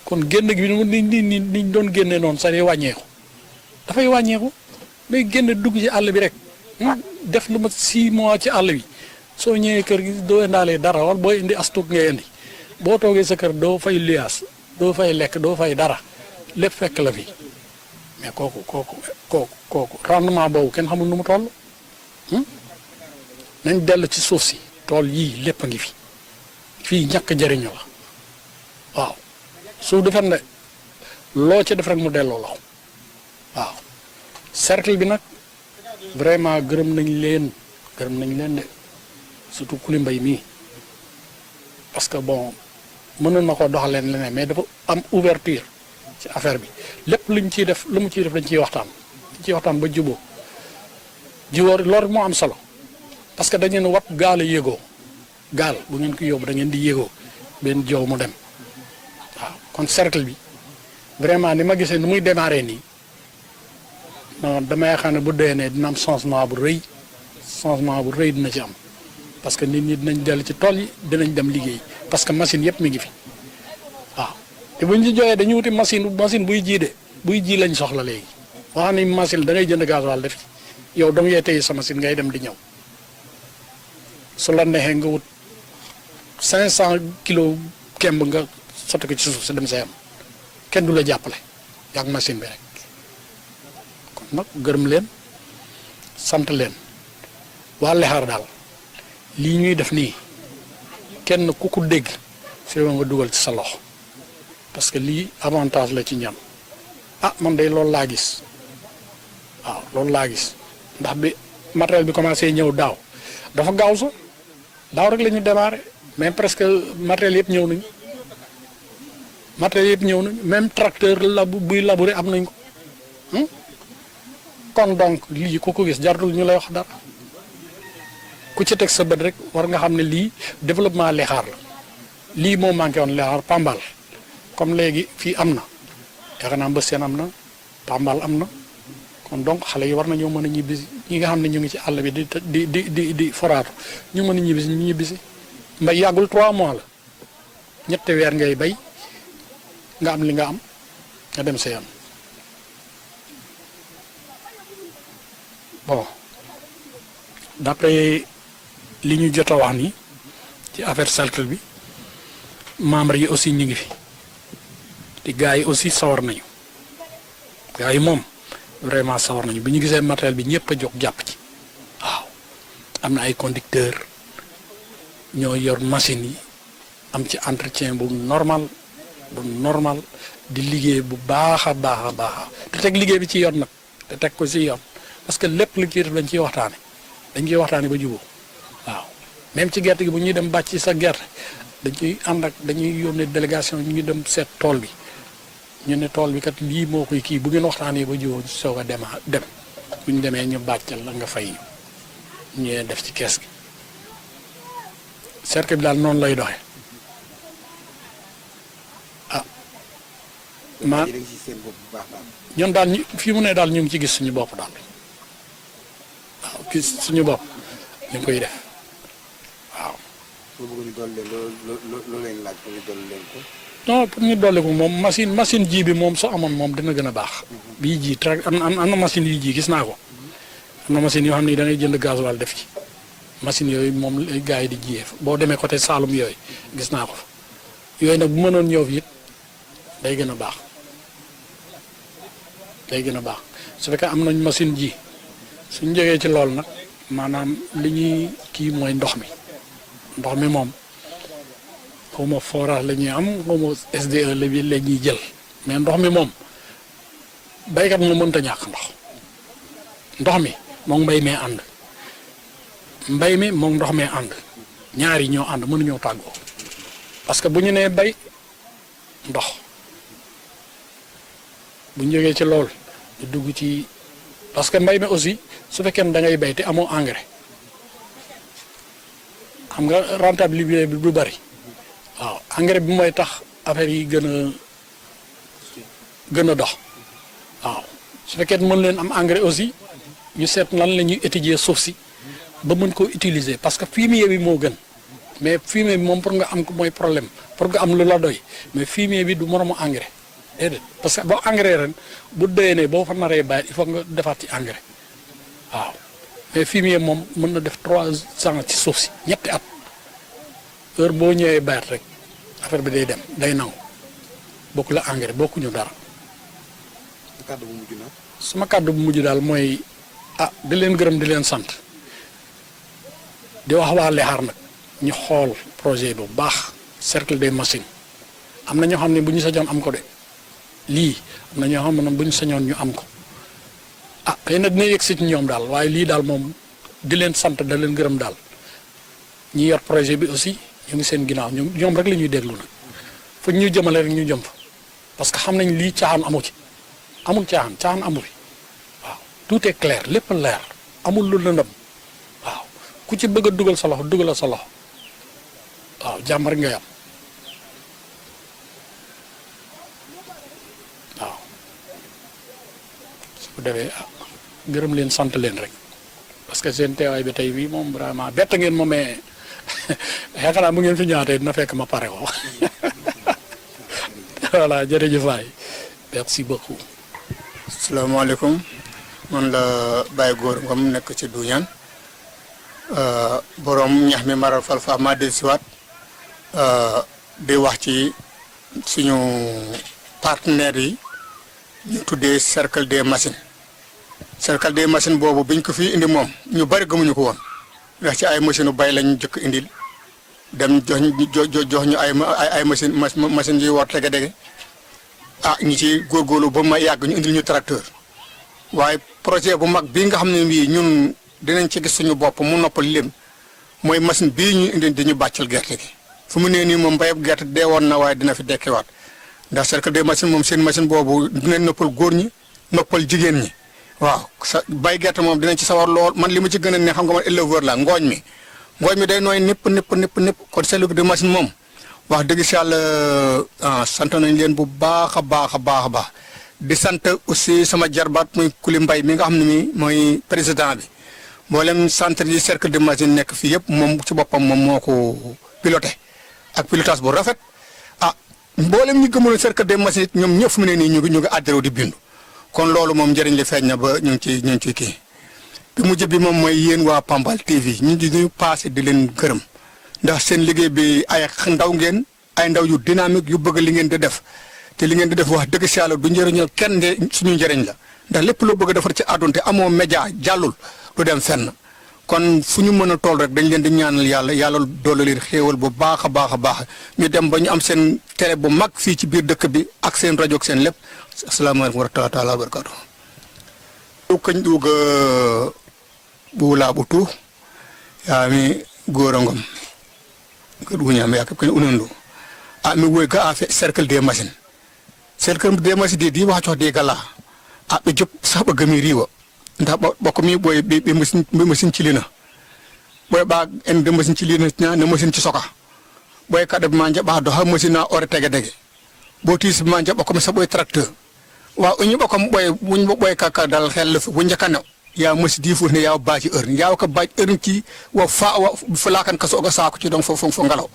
kon génn gi ni doon génne noonu sax day wàññeeku dafay wàññeeku day génn dugg ci àll bi rek def lu ma 6 mois ci àll bi soo ñëwee kër gi doo indaalee dara wala boo indi astuk ngay indi boo toogee sa kër doo fay luyaas doo fay lekk doo fay dara lépp fekk la fi mais kooku rendement boobu kenn xamul nu mu toll nañ dellu ci suuf si tool yii lépp a ngi fi fii ñàkk jëriñu la waaw suuf defar ne loo ci def rek mu delloo la waaw cercle bi nag vraiment gërëm nañ leen de surtout Kuli Mbay mii parce que bon mënoon na ko doxaleen leneen mais dafa am ouverture ci affaire bi lépp lu mu ciy def dañ ciy waxtaan ba juboo loolu moo am solo parce que dañu ne wat gaal a yéegoo gaal bu ngeen ko yóbbu da ngeen di yéegoo benn jow mu dem waaw kon cercle bi vraiment ni ma gisee ni muy démarré nii non dama yaakaar ne bu déwénee dina am changement bu rëy dina ci am parce que nit ñi dinañ dellu ci tool yi dinañ dem liggéey parce que machine yëpp mi ngi fi waaw te bu ñu ci joxee dañuy wuti machine buy ji lañ soxla léegi wax ni machine da ngay jënd gasoil def ci yow dong yee tey sa machine ngay dem di ñëw su la neexee nga wut 500 kilos kemb nga sotti ko ci suuf si dem sa yam kenn du la jàppale yaag machine bi rek kon nag gërëm leen sant leen waa Lexaar daal lii ñuy def nii kenn ku ko dégg si nga dugal ci sa loxo parce que lii avantage la ci ñam man day loolu laa gis waaw loolu laa gis ndax bi matériel bi commencé ñëw daaw dafa gaaw sa daaw rek la ñu démarré mais presque matériel yëpp ñëw nañu même tracteur buy labouré am nañ ko kon donc lii ku ko gis jarul ñu lay wax dara ku ci teg sa bët rek war nga xam ne lii développement Lexaar la lii moo manqué woon Lexaar Pambal comme léegi fii am na yaakaar naa Mbësseen am na Pambal am na kon donc xale yi war nañoo mën a ñibbisi ñi nga xam ne ñu ngi ci àll bi di foraatu ñu mën a ñibbisi mbay yàggul 3 mois la ñetti weer ngay bay nga am li nga am nga dem sa yoon bon d'après li ñu jot a wax nii ci affaire cercle bi membres yi aussi ñu ngi fi te gars yi aussi sawar nañu gars yi moom vraiment sawar nañu bi ñu gisee matériel bi ñëpp a jóg jàpp ci waaw am na ay conducteur ñoo yor machine yi am ci entretien bu normal di liggéey bu baax a baax te teg liggéey bi ci yoon nag te teg ko ci yoon parce que lépp lu ciy def dañ ciy waxtaane ba jubóo waaw même ci gerte gi bu ñuy dem bàcc sa gerte dañuy yónnee délégation ñu ngi dem seet tool bi ñu ne tool bi kat lii moo koy kii bu ngeen waxtaanee ba jubóo soog a dem bu ñu demee ñu bàccal la nga fay ñu def ci kees gi cercle bi daal noonu lay doxee ñun daal fii mu ne daal ñu ngi ci gis suñu bopp daal waaw gis suñu bopp ñu ngi koy def waaw. soo bëgg ñu dolli loo leen laaj pour ñu dolli leen ko. non pour ñu dolli ko moom machine ji bi moom soo amoon moom dina gën a baax. bii ji am na machine yi ji gis naa ko am na machine yoo xam ne da ngay jënd gasoil def ci machine yooyu moom lay gars yi di jiyee boo demee côté Saloum yooyu gis naa ko fa yooyu nag bu mënoon ñëw fi it day gën a baax. su fekkee am nañ machine ji suñ jógee ci loolu nag maanaam li ñuy kii mooy ndox mi moom xawma forage la ñuy am xawma SDE la ñuy jël mais ndox mi moom baykat moom mënta ñàkk ndox mi moom mbay mee ànd mbay mi moom ndox mee ànd ñaar yi ñoo ànd mënuñoo tàggoo parce que bu ñu nee bay ndox bu ñu jógee ci loolu ñu dugg ci parce que mbay mi aussi su fekkee ne da ngay bay te amoo engrais xam nga rentabilité bi du bari waaw engrais bi mooy tax affaire yi gën a dox waaw su fekkee mën leen am engrais aussi ñu seet lan la ñuy étudier suuf si ba mën koo utiliser parce que fumier bi moo gën mais fumier bi moom pour nga am ko mooy problème pour nga am lu la doy mais fumier bi du moromu engrais déedéet parce que boo engrais ren bu déwénee boo fa naree bàyyi il faut nga defaat ci engrais waaw mais fumier moom mën na def 3 ans ci suuf si ñetti at heure boo ñëwee bayat rek affaire bi day dem day naw bokku la engrais bokkuñu dara. kàddu bu mujj na. sama kàddu bu mujj daal mooy di leen gërëm di leen sant di wax waa Lexaar nag ñu xool projet bu baax cercle des machines am na ñoo xam ne bu ñu sañoon am ko de lii am na ñoo xam ne bu ñu sañoon ñu am ko xëy na dina yegg si ci ñoom daal waaye lii daal moom di leen sant da leen gërëm daal ñi yor projet bi aussi ñu ngi seen ginnaaw ñoom rek la ñuy déglu nag fu ñu jëmale rek ñu jëm fa parce que xam nañ lii caaxaan amu ci amul caaxaan amu fi waaw tout est clair lépp leer amul lu lëndëm waaw ku ci bëgg a dugal sa loxo dugal sa loxo waaw jàmm rek ngay am waaw su ko defee gërëm leen sant leen rek parce que seen teewaay bi tey bii moom vraiment bett ngeen ma mais yaakaar naa bu ngeen fi ñaatee dina fekk ma pare ko voilà jërëjëf waay merci beaucoup. asalaamaaleykum man la Baye Góor Ngom nekk ci Duñaan borom ñax mi maral falfa ma del siwaat di wax ci suñu partenaires yi ñu tuddee cercle des machines boobu biñ ko fi indi moom ñu bari gëmuñu ko woon ndax ci ay machine u bay lañu jëkk indil dem jox ñu ay machine yi war tege-dege ñi ci góorgóorlu ba ma yàgg ñu indil ñu tracteur waaye projet bu mag bii nga xam ne bii ñun dinañ ci gis suñu bopp mu noppal leen mooy machine bii ñu indi di ñu bàccal gerte gi fu mu nee nii moom mbayab gerte dee woon na waaye dina fi dekkiwaat ndax cercle des machines moom seen machine boobu dinañ noppal góor ñi noppal jigéen ñi waaw bay gerte moom dinañ ci sawar lool man li ma ci gën a ne xam nga man éleveur la ngooñ mi day nooy népp kon cercle des machines moom wax dëgg si yàlla sant nañ leen bu baax a baax di sant aussi sama jarbaat muy Kuli Mbay mi nga xam ne mi mooy président bi mboolem centre yi cercle de machine nekk fii yëpp moom ci boppam moom moo ko piloté ak pilotage bu rafet mboolem ñi gëmul cercle de machine ñoom ñëpp fu mu ne nii ñu ngi àdderew di bindu kon loolu moom njëriñ li feeñ na ba ñu ngi ciy kii bi mujj bi moom mooy yéen waa Pambal TV ñu passé di leen gërëm ndax seen liggéey bi ay ndaw ngeen ay ndaw yu dynamique yu bëgg li ngeen di def te li ngeen di def wax dëgg si yàlla du njëriñal kenn de suñu njëriñ la ndax lépp loo bëgg a defar ci àdduna te amoo média jàllul du dem fenn kon fu ñu mën a tool rek dañ leen di ñaanal yàlla doole leen xéewal bu baax a baax ñu dem ba ñu am seen télé bu mag fii ci biir dëkk bi ak seen rajo ak seen lépp asalaamaaleykum wa rahmatulah wa barakaatu. kañ duga bula butu ya mi Góor Ngom ko duñam ya ko unundu mi woy ga a cercle des machines di wax di gala be jop saba gami riwa nda bokko mi boy be machine ci lina boy ba en de machine ci lina na machine ci soka boy kada ma jaba do ha machine na ore tege bo tis ma jaba ko sa boy tracteur wa uñu bokom boy buñ boy kaka dal xel fu ñakano ya machine di fu ne ya baaji heure ya ko baaj heure ci wa fulakan kaso ga saako ci don fo ngalaw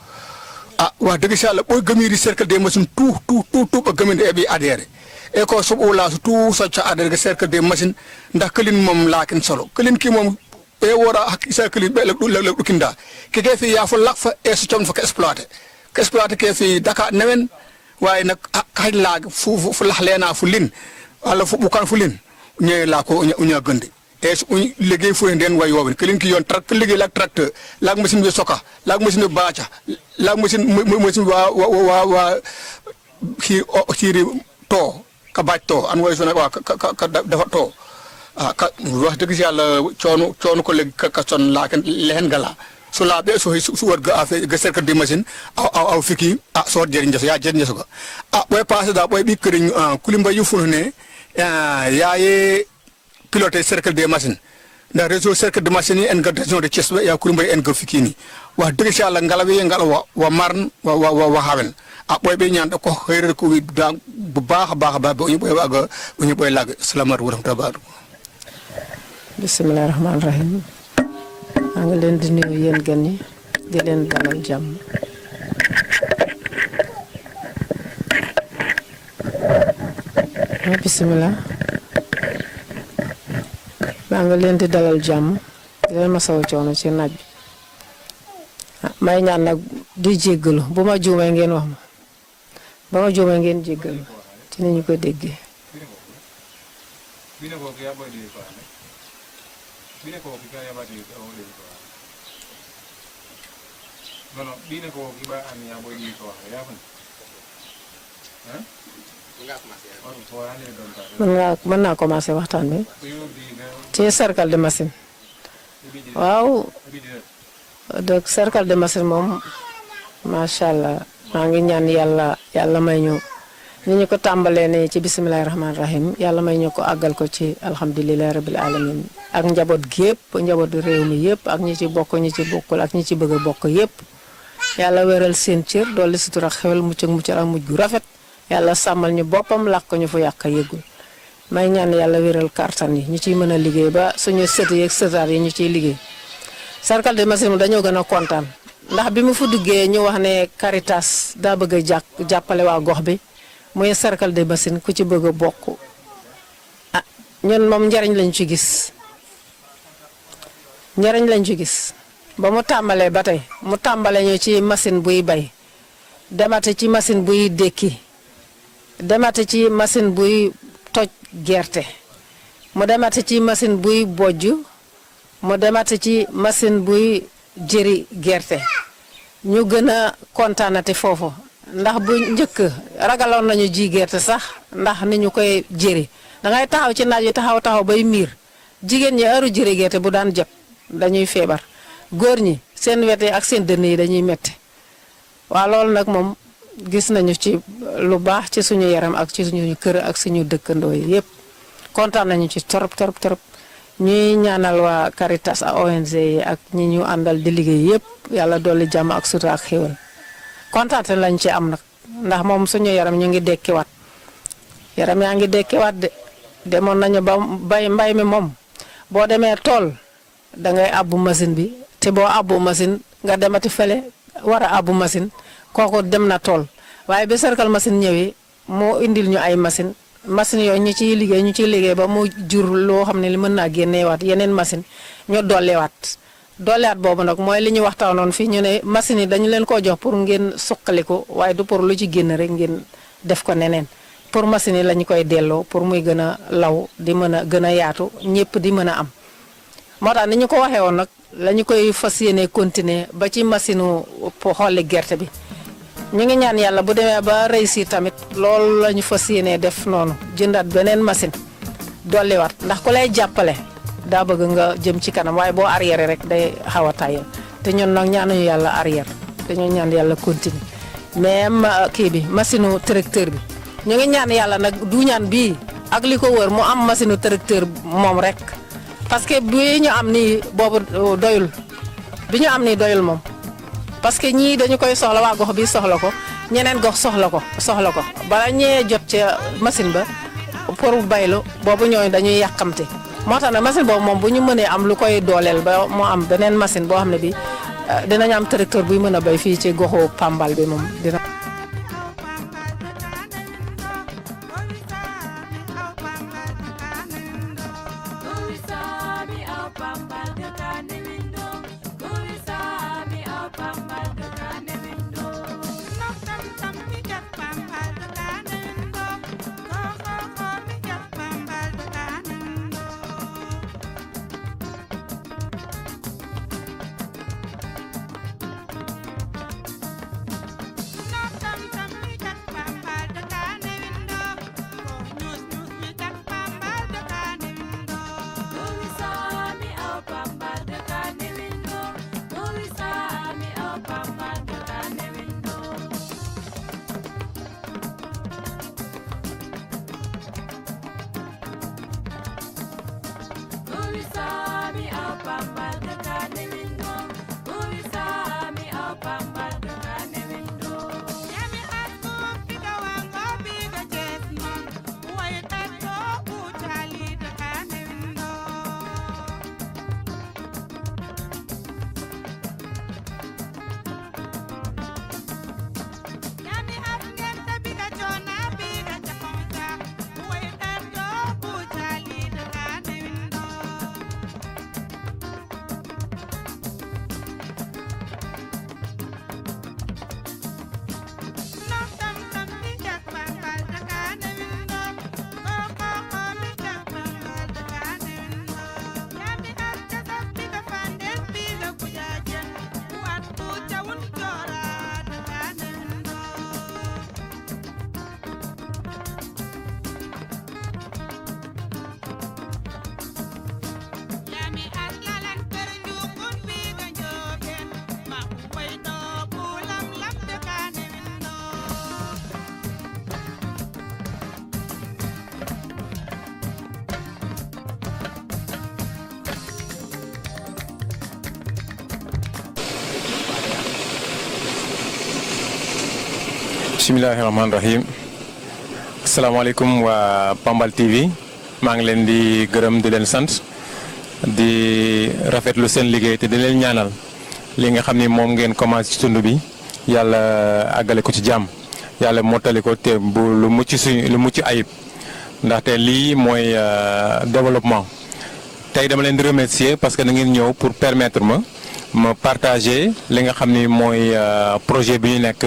wa deug ci Allah boy gami ri cercle des machines tout ba gami de bi adhéré e ko subu la tout so ci adhéré cercle des machines ndax kelin mom laakin solo kelin ki mom e wora hak isa kelin be la du kinda ke ke fi ya fu lak fa e so tom fa exploiter ke fi Dakar newen waye nak kay laag fu lax leena fu lin wala fu bukan fu lin ñe la ko uña gëndi e liggéey fu den way wobin kelin ki yon tracteur liggéey lak tracteur lak machine bi soka lak machine bi baacha lak machine wa ki ri to ka baaj to an way sona wa ka dafa to ka wax deug ci Yalla cionu ko leg ka son la ken len gala su la be so su wor ga afé ga cercle de machine aw fiki so jeriñ def ya jeriñ ko boy passé da boy bi këriñ Kuli Mbay yu fu ne yaaye piloter cercle des machines nda réseau cercle de machine en ga région de Thiès ya kurumbay en ga fikini wa dëgg ci Allah ngalawi ngalawa wa marn wa hawen a boy be ñaan ko xeyre ko wi da bu baax ba bu ñu boy waga bu ñu boy lag assalamu alaykum wa rahmatullahi bismillahir rahmanir rahim maa ngi leen di nuyu yéen gan yi di leen dalal jàmm bismillah maa ngi leen di dalal jàmm di leen masawu coono ci naaj bi may ñaan nag di jéggalu bu ma juumee ngeen wax ma ba ma juumee ngeen jéggalu ci ni ñu ko déggee mën naa commencé waxtaan bi ci cercle de machine waaw donc cercle de machine moom macha allah maa ngi ñaan yàlla may ñu ni ñu ko tàmbalee ne ci bisimilahi rahmaani rahim yàlla may ñu ko àggal ko ci alhamdulilahi rabil alamin ak njaboot gi yëpp njabootu réew mi yëpp ak ñi ci bokk ñi ci bokkul ak ñi ci bëgg a bokk yëpp yàlla wéral seen cër dolli sutura ak xewal mucc ak mujj gu rafet yàlla sàmmal ñu boppam làq ñu fu yàq yëgul may ñaan yàlla wéral kartan yi ñu ciy mën a liggéey ba suñu sët yeeg sëtaat yi ñu ciy liggéey cercle de machine dañoo gën a kontaan ndax bi mu fa duggee ñu wax ne Caritas daa bëgg a jàppale waa gox bi muy cercle de machine ku ci bëgg a bokk ah ñun moom njariñ lañ ci gis ba mu tàmbalee ba tey mu tàmbale ñu ci machine buy bay demate ci machine buy dékki demate ci machine buy toj gerte mu demate ci machine buy bojj mu demate ci machine buy jëri gerte ñu gën a kontaanati foofu ndax bu njëkk ragaloon nañu ji gerte sax ndax ni ñu koy jëri dangay taxaw ci naaj wi taxaw bay miir jigéen ñi heure jëri gerte bu daan jot dañuy feebar góor ñi seen wet yi ak seen dënn yi dañuy metti waa loolu nag moom gis nañu ci lu baax ci suñu yaram ak ci suñu kër ak suñu dëkkandoo yi yëpp kontaan nañu ci torop ñuy ñaanal waa Caritas ak ONG yi ak ñi ñu àndal di liggéey yëpp yàlla dolli jàmm ak sutura ak xéwal kontaante lañ ci am nag ndax moom suñu yaram ñu ngi dekkiwaat yaram yaa ngi dekkiwaat de demoon nañu ba mbay mi moom boo demee tool dangay abbu machine bi te boo abbu machine nga demati fële war a abbu machine kooku dem na tool waaye bi cercle machine ñëwee moo indil ñu ay machine yooyu ñu ciy liggéey ba mu jur loo xam ne li mën naa génneewaat yeneen machine ñu dolliwaat boobu nag mooy li ñu waxtaanoon fii ñu ne machine yi dañu leen koo jox pour ngeen suqaliku waaye du pour lu ci génn rek ngeen def ko neneen pour machine yi lañu koy delloo pour muy gën a law di mën a gën a yaatu ñëpp di mën a am moo tax ni ñu ko waxee woon nag la ñu koy fas yéene continuer ba ci machine pour xolli gerte bi ñu ngi ñaan yàlla bu demee ba réussir tamit loolu la ñu fas yéene def noonu jëndaat beneen machine dolliwaat ndax ku lay jàppale daa bëgg nga jëm ci kanam waaye boo arrière rek day xaw a tàyyal te ñun nag ñaanuñu yàlla arrière dañoo ñaan yàlla continuer même kii bi machine tracteur bi ñu ngi ñaan yàlla nag du ñaan bii ak li ko wër mu am machine tracteur moom rek parce que bi ñu am nii boobu doyul moom parce que ñii dañu koy soxla waa gox bi soxla ko ñeneen gox soxla ko bala ñee jot ca machine ba pour baylu boobu ñooñu dañuy yàqamte moo tax nag machine boobu moom bu ñu mënee am lu koy dooleel ba mu am beneen machine boo xam ne bi dinañ am tracteur buy mën a bay fii ci goxu Pambal bi moom dina bismillahi rahmaani rahim asalaamaaleykum waa Pambal TV maa ngi leen di gërëm di leen sant di rafetlu seen liggéey te di leen ñaanal li nga xam ni moom ngeen commencé ci tund bi yàlla àggale ko ci jàmm yàlla mottali ko te bu lu mucc ayib ndaxte lii mooy développement tey dama leen di remercier parce que da ngeen ñëw pour permettre ma partager li nga xam ni mooy projet bi ñu nekk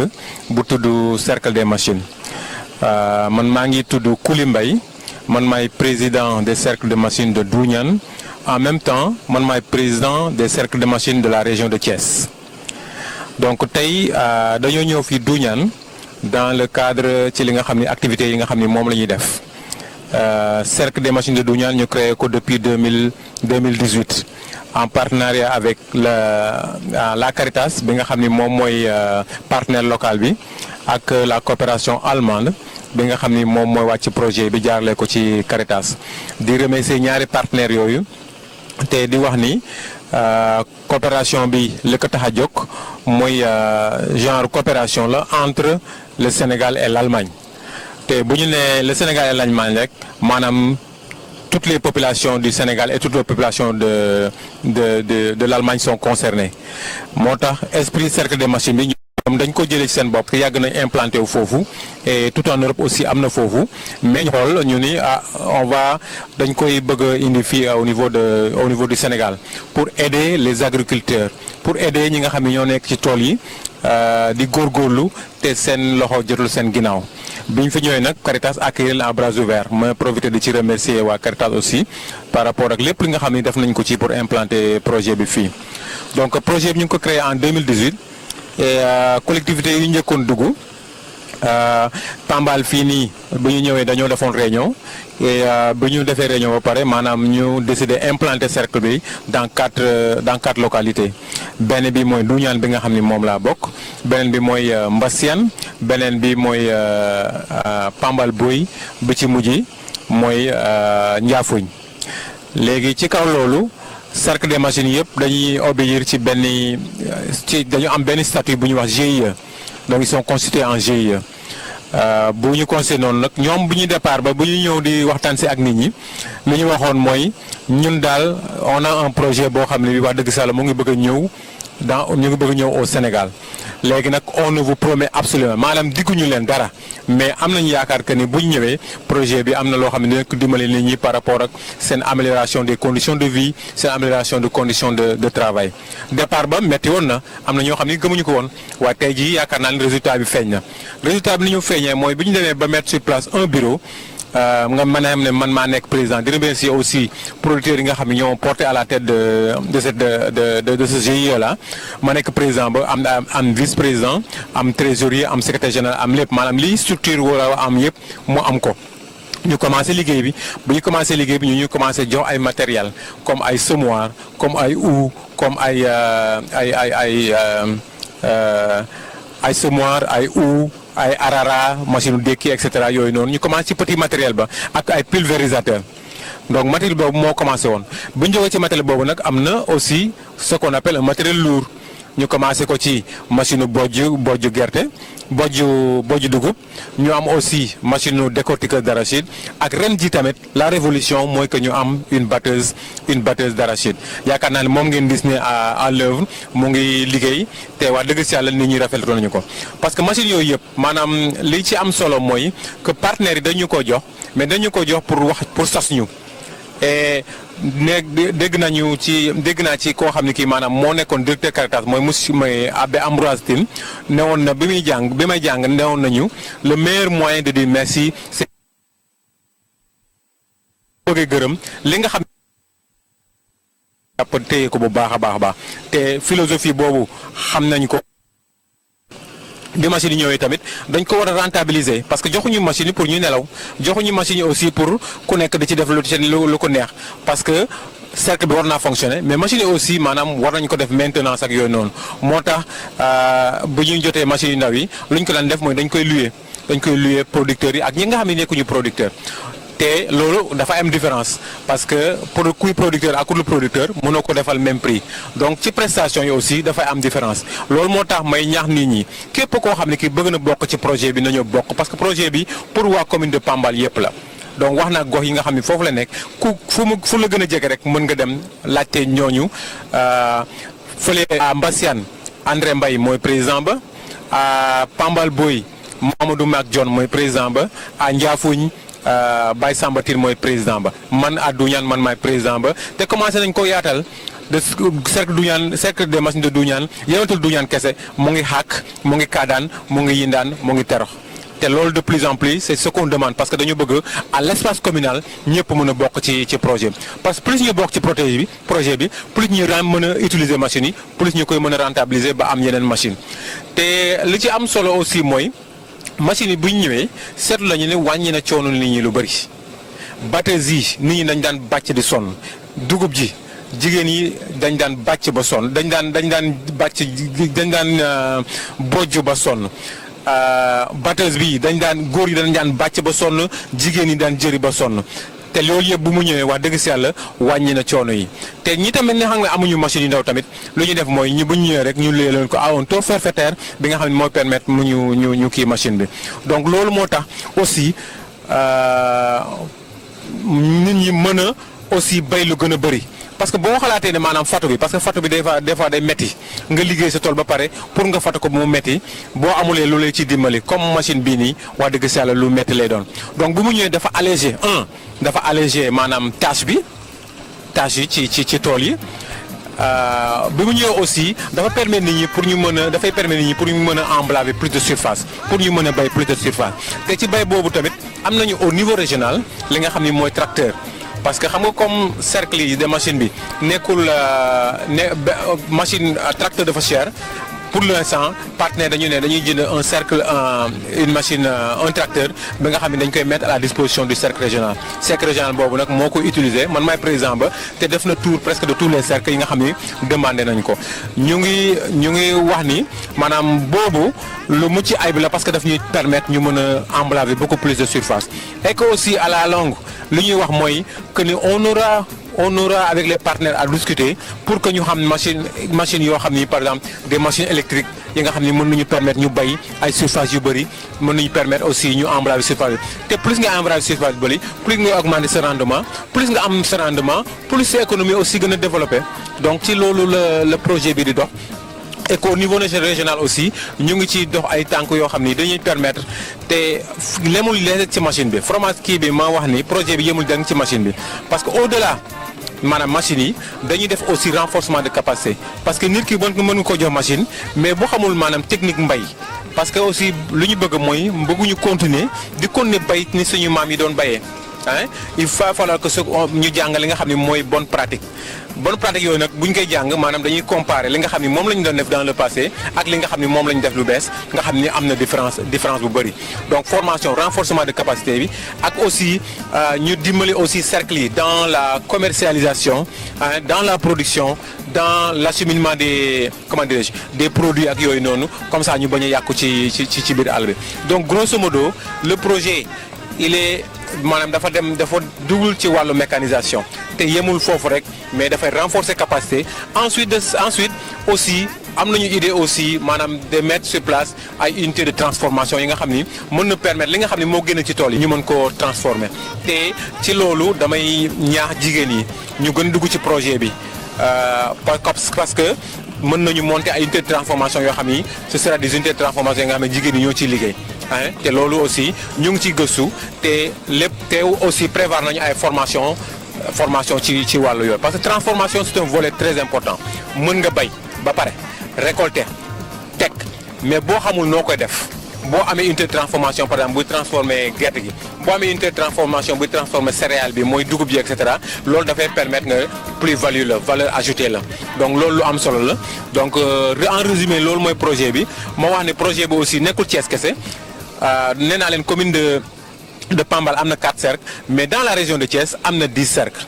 bu tudd cercle des machines man maa ngi tudd Kouli Mbaye man maay président des cercles de machines de Douniane en même temps man maay président des cercles de machines de la région de Thiès donc tey dañoo ñëw fii Douniane dans le cadre ci li nga xam ni activités yi nga xam ni moom la ñuy def cercle des machines de Douniane ñu créé ko depuis 2018 en partenariat avec la Caritas bi nga xam ni moom mooy partenaire local bi ak la coopération allemande bi nga xam ni moom mooy wàcc projet bi jaarale ko ci Caritas di remercier ñaari partenaires yooyu te di wax ni coopération bi li ko tax a jóg mooy genre coopération la entre le Sénégal et l'Allemagne te bu ñu nee le Sénégal et l'Allemagne rek maanaam toutes les populations du Sénégal et toutes les populations de l'Allemagne sont concernées moo tax esprit cercle des machines bi ñoom dañ ko jëlee ci seen bopp yàgg nañ implanté wu foofu et tout en Europe aussi am na foofu mais ñu xool ñu ni dañ koy bëgg a indi fii au niveau du Sénégal pour aider les agriculteurs pour aider ñi nga xam ne ñoo nekk ci tool yi di góorgóorlu te seen loxo jotul seen ginnaaw bi ñu fi ñëwee nag Caritas accueillir leen à bras ouverts ma profité di ci remercier waa Caritas aussi par rapport ak lépp li nga xam ne def nañ ko ci pour implanter projet bi fii donc projet bi ñu ngi ko créé en 2018 et collectivités yi njëkkoon dugg Pambal fii nii bu ñu ñëwee dañoo defoon réunion et bu ñu defee réunion ba pare maanaam ñu décidé implanter cercle bi dans quatre localités benn bi mooy Douniane bi nga xam ni moom laa bokk beneen bi mooy Mbassiane beneen bi mooy Pambal Boy bi ci mujj mooy Ndiafuñ léegi ci kaw loolu cercle des machines yëpp dañuy obéir ci dañu am benn statut bu ñuy wax GIE donc ils sont constitués en GIE bu ñu constitué noonu nag ñoom bu ñu départ ba bu ñu ñëw di waxtaan si ak nit ñi li ñu waxoon mooy ñun daal on a un projet boo xam ne bi wax dëgg sàlla mu ngi bëgg a ñëw ñu ngi bëgg a ñëw au Sénégal léegi nag on ne vous promet absolument maanaam digguñu leen dara mais am nañu yaakaar que ni bu ñu ñëwee projet bi am na loo xam ne dina ko dimbali nit ñi par rapport ak seen amélioration des conditions de vie seen amélioration des conditions de travail départ ba metti woon na am na ñoo xam ne gëmuñu ko woon waaye tey jii yaakaar naa ne résultat bi feeñ na résultat bi ni ñu feeñee mooy bi ñu demee ba mettre sur place un bureau nga mën a am ne man maa nekk président di remercier aussi producteurs yi nga xam ne ñoo porté à la tête de ce GIE là ma nekk président ba am vice président am trésorier am secrétaire général am lépp maanaam lii structure wala am yëpp mu am ko. ñu commencé liggéey bi bu ñu commencé liggéey bi ñu commencé jox ay matériel comme ay semoir comme ay houe comme ay semoir ay houe ay arara machine dékki et cetera yooyu noonu ñu commencé ci petit matériel ba ak ay pulvérisateur donc matériel boobu moo commencé woon bu ñu jógee ci matériel boobu nag am na aussi ce qu'on appelle un matériel lourd ñu commencé ko ci machine bojj gerte bojj dugub ñu am aussi machine décortiqueuse d'arachide ak ren ji tamit la révolution mooy que ñu am une batteuse d'arachide yaakaar naa ne moom ngeen gis ne à l'œuvre mu ngi liggéey te wax dëgg si yàlla nit ñi rafetlu nañu ko parce que machine yooyu yëpp maanaam li ci am solo mooy que partenaires yi dañu ko jox mais dañu ko jox pour sas ñu et dégg naa ci koo xam ne kii maanaam moo nekkoon directeur Caritas mooy Abbé Ambroise Tine newoon na bi may jàng newoon nañu le meilleur moyen de dire merci c'est bëgg gërëm li nga xam jàpp téye ko bu baax a baax te philosophie boobu xam nañ ko bi machine yi ñëwee tamit dañ ko war a rentabiliser parce que joxuñu machine yi pour ñu nelaw joxuñu machine yi aussi pour ku nekk di ci def lu ko neex parce que cercle bi war naa fonctionner mais machine yi aussi maanaam war nañ ko def maintenance ak yooyu noonu moo tax bu ñuy jotee machine yu ndaw yi lu ñu ko daan def mooy dañ koy louer producteurs yi ak ñi nga xam ne nekkuñu producteur te loolu dafa am différence parce que pour kuy producteur ak le producteur mënoo ko defal même prix donc ci prestation yi aussi dafay am différence loolu moo tax may ñaax nit ñi képp koo xam ne ki bëgg na bokk ci projet bi nañu bokk parce que projet bi pour waa commune de Pambal yëpp la donc wax naa gox yi nga xam ne foofu la nekk fu la gën a jege rek mën nga dem laajte ñooñu fële à Mbassiane André Mbaye mooy président ba à Pambal Boy Mamadou Mac John mooy président ba à Ndiafougne Baye Samba Tine mooy président ba man à Douniane man maay président ba te commencé nañ ko yaatal de cercle Douniane cercle des machines de Douniane yenatul Douniane kese mu ngi xàkk mu ngi kaadaan mu ngi yindaan mu ngi terox te loolu de plus en plus c'est ce qu'on demande parce que dañu bëgg à l'espace communal ñëpp mën a bokk ci projet bi parce que plus ñu bokk ci projet bi plus ñu mën a utiliser machines yi plus ñu koy mën a rentabiliser ba am yeneen machine te li ci am solo aussi mooy machines yi bu ñu ñëwee seetlu nañu ne wàññi na coono nit ñi lu bëri batteuse yi nit ñi dañ daan bàcc di sonn dugub ji jigéen yi dañ daan bàcc ba sonn dañ daan bojj ba sonn batteuse bi góor yi dañ daan bàcc ba sonn jigéen yi daan jëri ba sonn te loolu yëpp bu mu ñëwee wax dëgg si yàlla wàññi na coono yi te ñi tamit ne xam nga amuñu machine yu ndaw tamit lu ñu def mooy bu ñu ñëwee rek ñu lee leen ko à un taux forfaitaire bi nga xam ne mooy permettre mu ñu kii machine bi donc loolu moo tax aussi nit ñi mën a aussi bay lu gën a bëri parce que boo xalaatee ne maanaam fatu bi parce que fatu bi des fois day metti nga liggéey sa tool ba pare pour nga fatu ko bu mu metti boo amulee lu lay ci dimbali comme machine bii nii wax dëgg si yàlla lu metti lay doon donc bu mu ñëwee dafa allégé maanaam tâche yi ci tool yi bi mu ñëwee aussi dafa permettre nit ñi pour ñu mën a emblaver plus de surface pour ñu mën a bay plus de surface te ci bay boobu tamit am nañu au niveau régional li nga xam ni mooy tracteur parce que xam nga comme cercle yi de machine bi nekkul machine tracteur dafa cher pour l'instant partenaire dañuy jënd un cercle une machine un tracteur ba nga xam ne dañ koy mettre à la disposition du cercle régional boobu nag moo koy utiliser man maay président ba te def na tour presque de tous les cercles yi nga xam ni demandé nañ ko ñu ngi wax ni maanaam boobu lu mucc ayib la parce que daf ñuy permettre ñu mën a emblaver beaucoup plus de surface et que aussi à la longue li ñuy wax mooy que ni on aura avec les partenaires à discuter pour que ñu xam machine yoo xam ni par exemple des machines électriques yi nga xam ni mën nañu permettre ñu bay ay surface yu bëri mën nañu permettre aussi ñu emblaver surface te plus nga emblaver surface bëri plus nga augmenter sa rendement plus nga am sa rendement plus sa économie aussi gën a développer donc ci loolu le projet bi di dox et qu'au niveau régional aussi ñu ngi ci dox ay tànk yoo xam ni dañuy permettre te lemul leen ci machine bi fromage kii bi ma wax ni projet bi yemul dang ci machine bi parce que au-delà maanaam machine yi dañuy def aussi renforcement de capacité parce que nit ki mën nga ko jox machine mais bu xamul maanaam technique mbay parce que aussi lu ñu bëgg mooy bëgguñu continuer bay ni suñu maam yi doon bayee il va falloir que ñu jàng li nga xam ne mooy bonne pratique yooyu nag bu ñu koy jàng maanaam dañuy comparer li nga xam ne moom la ñu doon def dans le passé ak li nga xam ne moom la ñu def lu bees nga xam ni am na différence bu bëri donc formation renforcement de capacité bi ak aussi ñu dimbali aussi cercle yi dans la commercialisation dans la production dans l'acheminement des produits ak yooyu noonu comme ça ñu bañ a yàqu ci biir àll bi donc grosso modo le projet il est maanaam dafa double ci wàllu mécanisation te yemul foofu rek mais dafay renforcer capacité ensuite aussi am nañu idée aussi maanaam de mettre sur place ay unité de transformation yi nga xam ni mën na permettre li nga xam ni moo gën a ci tool yi ñu mën koo transformer te ci loolu damay ñaax jigéen yi ñu gën dugg ci projet bi parce que mën nañu monter ay unité de transformation yoo xam ni ce sera des unités de transformation yi nga xam ne jigéen ñi ñoo ciy liggéey te loolu aussi ñu ngi ciy gëstu te lépp teew aussi prévoir nañu ay formation ci wàllu yooyu parce que transformation c'est un volet très important mën nga bay ba pare récolter teg mais boo xamul noo koy def boo amee unité de transformation par exemple buy transformer gerte gi boo amee unité de transformation buy transformer céréale bi mooy dugub ji et cetera loolu dafay permettre nga plus-value la valeur ajoutée la donc loolu lu am solo la donc en résumé loolu mooy projet bi ma wax ne projet bi aussi nekkul Thiès kese nee naa leen commune de Pambal am na 4 cercles mais dans la région de Thiès am na 10 cercles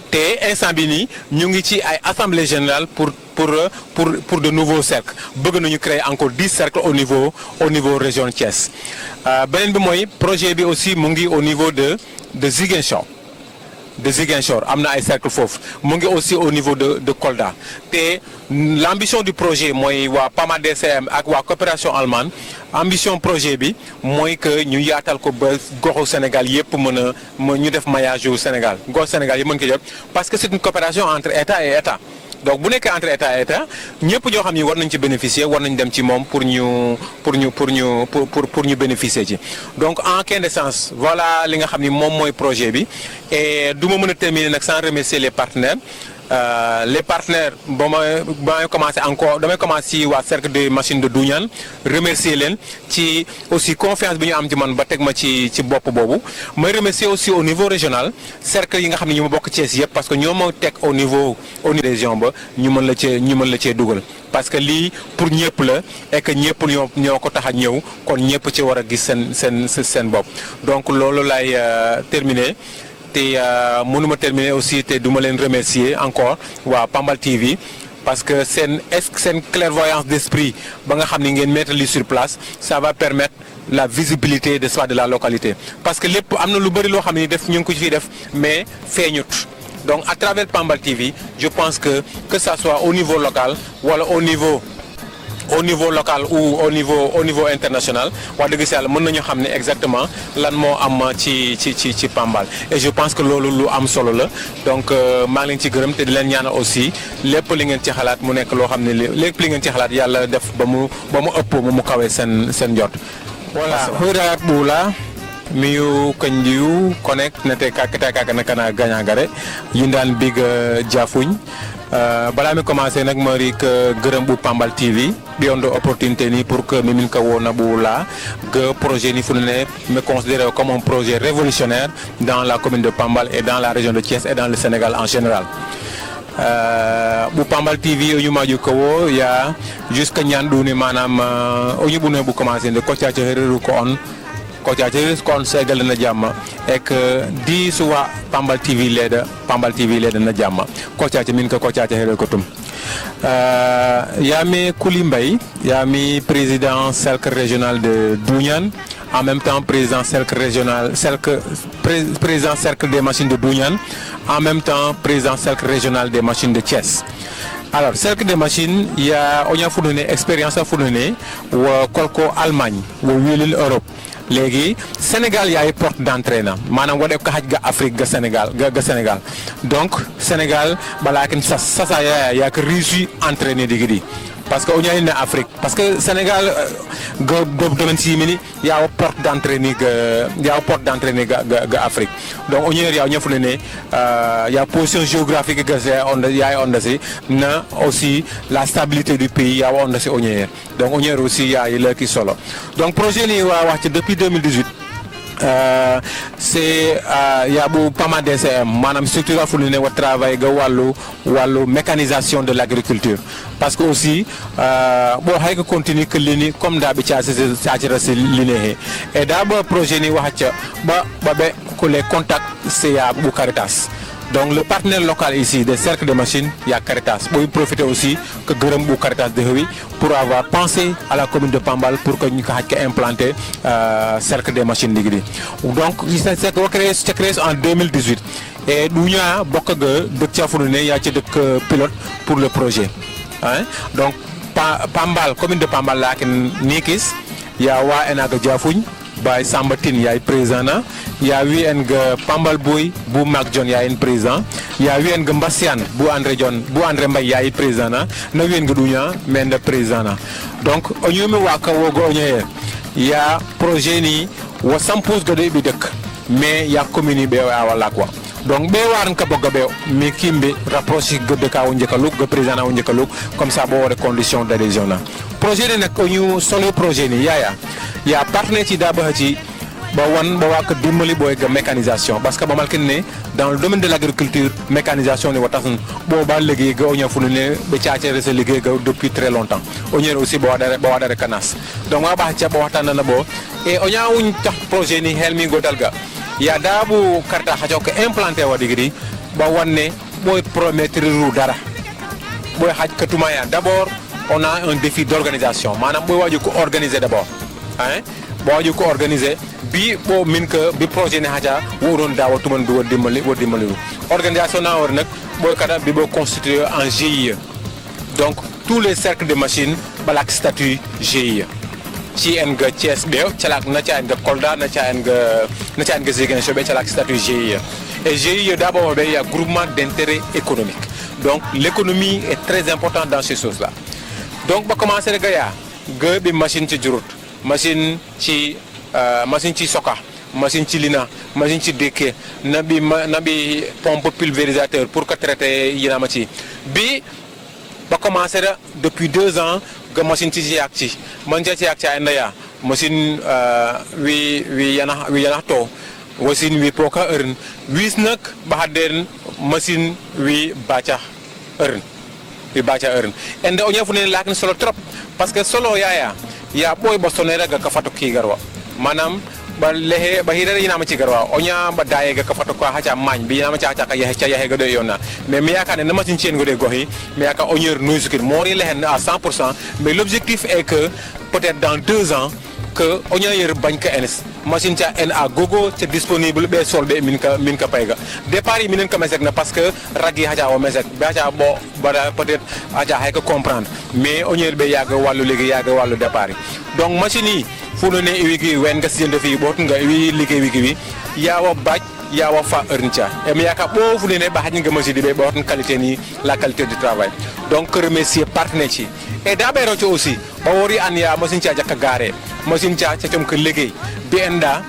te instant bi nii ñu ngi ci ay assemblée générale pour pour de nouveaux cercles bëgg nañu créer encore 10 cercles au niveau région Thiès beneen bi mooy projet bi aussi mu ngi au niveau de Ziguinchor am na ay cercle foofu mu ngi aussi au niveau de Kolda te l'ambition du projet mooy waa PAMA DCM ak waa coopération allemande ambition projet bi mooy que ñu yaatal ko ba goxu Sénégal yëpp mën a ñu def maillage yu Sénégal goxu Sénégal yi mën ko jot parce que c'est une coopération entre État et État donc bu nekkee entre État et État ñëpp ñoo xam ni war nañ ci bénéficier war nañ dem ci moom pour ñu bénéficier ci donc en quintessence voilà li nga xam ni moom mooy projet bi et du ma mën a terminer nag sans remercier les partenaires ba may commencé encore damay commencé ci waa cercle des machines de Douniane remercier leen ci aussi confiance bi ñu am ci man ba teg ma ci bopp boobu may remercier aussi au niveau régional cercle yi nga xam ne ñu ma bokk Thiès yëpp parce que ñoo ma teg au niveau région ba ñu mën la cee dugal parce que lii pour ñëpp la et que ñëpp ñoo ko tax a ñëw kon ñëpp ci war a gis seen bopp donc loolu lay terminer te mënuma terminer aussi te duma leen remercier encore waa Pambal TV parce que seen clairvoyance d'esprit ba nga xam ni ngeen mettre li sur place ça va permettre la visibilité de la localité parce que lépp am na lu bëri loo xam ni ñu ngi ko ciy def mais feeñut donc à travers Pambal TV je pense que ça soit au niveau local wala au niveau local ou au niveau international wax dëgg si yàlla mën nañu xam ne exactement lan moo am ci Pambal et je pense que loolu lu am solo la donc maa ngi leen ci gërëm te di leen ñaanal aussi lépp li ngeen ci xalaat mu nekk loo xam ne lépp li ngeen ci xalaat yàlla def ba mu ëpp mu kawee seen jot. voilà hoyraat ɓuula miyu kanjiyu connect nete kakita na kana gagnagare yindan big jafuñ balaa mi commencé nag ma rik gërëm bu Pambal TV ɓiyondo opportunité ni pour que mimin ka wona ɓuula que projet ni funene me considéré comme un projet révolutionnaire dans la commune de Pambal et dans la région de Thiès et dans le Sénégal en général bu Pambal TV o ñumaju ko wo ya jusqu'à ñanduni manam o ñubune bu commencé de koccaco hereru ko on kon segal na jamma et que di suwa Pambal TV leda na jamma koccaco min ko koccaco here ko tum yami Kuli Mbaye yami président cercle régional de Douniane en même temps président cercle des machines de Douniane en même temps président cercle régional des machines de Thiès. Alors cercle des machines oña funune expérience a funune wo kolko Allemagne wo wilil Europe léegi Sénégal yaay porte d'entrée na maanaam wo def ko xaj ga Afrique ga Sénégal donc Sénégal balaa kin sasa yaa ko réussi entraîner digidi parce que oña ine Afrique parce que Sénégal go domaine simini yawo porte d'entrée ni ga Afrique donc oñer yaw ñafune ne ya position géographique ga yaay onda si na aussi la stabilité du pays yawo onda si oñer donc oñer aussi yaay la ki solo donc projet ni wa wax ci depuis 2018 c'est yabu PAMA DCM maanaam structure fu ne wa travail ga wàllu mécanisation de l'agriculture parce que aussi boo xay ko continue que lini comme da bi caacira si linehe et da ba projet ni waxa ba be ko les contacts c'est ya bu Caritas. Donc le partenaire local ici des cercles de machines, il y a Caritas. Pour y profiter aussi que Gërëm bu Caritas de Huy pour avoir pensé à la commune de Pambal pour que nous puissions implanter cercle des machines ligri. Donc c'est créé en 2018 et nous avons beaucoup de pilote pour le projet. Hein? Donc Pambal, commune de Pambal là Nikis, il y a Enaga Diafougne. By Sambatine yaay président na ya wi en ga Pambal Boy bu Mac John yaay président ya wi en ga Mbassiane bu André Mbaye yaay président na wi en ga Duña men de président na donc oñumi waka wogo oñoye ya projet ni wo sampus ga de bi dëkk mais ya commune be wala quoi donc be waran ka bogga be mi kimbe rapproché de ka wonjekalu ga président wonjekalu comme ça bo wore condition d'adhésion na projet ni nak ñu solo projet ni ya partenaire ci daba ci ba wak dimbali boy ga mécanisation parce que ba malken ne dans le domaine de l'agriculture mécanisation ni watasun bo ba légui ga oña fu ne be ciaciere se liggéey ga depuis très longtemps oñer aussi bo wadare kanas donc ma ba ci bo waxtana na bo et oña wuñ tax projet ni helmi godal ga ya dabu karta hajo ko implanté wa digri ba wonne boy promettre ru dara boy haj katumaya d'abord on a un défi d'organisation manam boy waju ko organiser d'abord hein bo waju ko organiser bi bo min que bi projet ne haja woron dawa tuman do dimbali organisation na war nak boy kada bi bo constitué en GIE donc tous les cercles de machines balak statut GIE ci en ga Thiès bew calak na ci en ga Kolda na ci en ga Ziguinchor be calak statut GIE et GIE d'abord il y a groupement d'intérêt économique donc l'économie est très importante dans ces choses là donc ba commencer ga ya ga bi machine ci jurut machine ci soka machine ci lina machine ci déké nabi pompe pulvérisateur pour que traiter yinama ci bi ba commencer depuis 2 ans ga machine ci yak ci man ci yak ci ndaya machine wi yana to wasin wi poka earn wis nak ba haden machine wi bacha earn ende o ñafu ne lakin solo trop parce que solo ya boy bo sonere ga ka fato ki garwa manam ba lehe ba hirere ina ma ci garwa o nya ba daye ga ka fato ko hacha mañ bi ina ma ca ka ya ga do yona mais mi yakane na machine cien gode gohi mi yaka o ñeur nousukir mori lehen à 100% mais l'objectif est que peut-être dans 2 ans que on y a bañ ka ens machine ta en a gogo c'est disponible be solbe min ka payga départ yi minen ka mesek na parce que ragi haja o mesek be haja bo bara peut-être haja hay ko comprendre mais on y be yag walu ligi yag walu départ donc machine yi fu no ne wiki wen nga sinde fi bot nga wi ligi wi ya wa baj ya wa fa erncha e mi yaka bo fu ne ba hajin nga machine be bot qualité ni la qualité du travail donc remercier partenaire ci et d'abord aussi ba wori an ya machine ci jakka garé machine ca cacom ko liggéey bi enda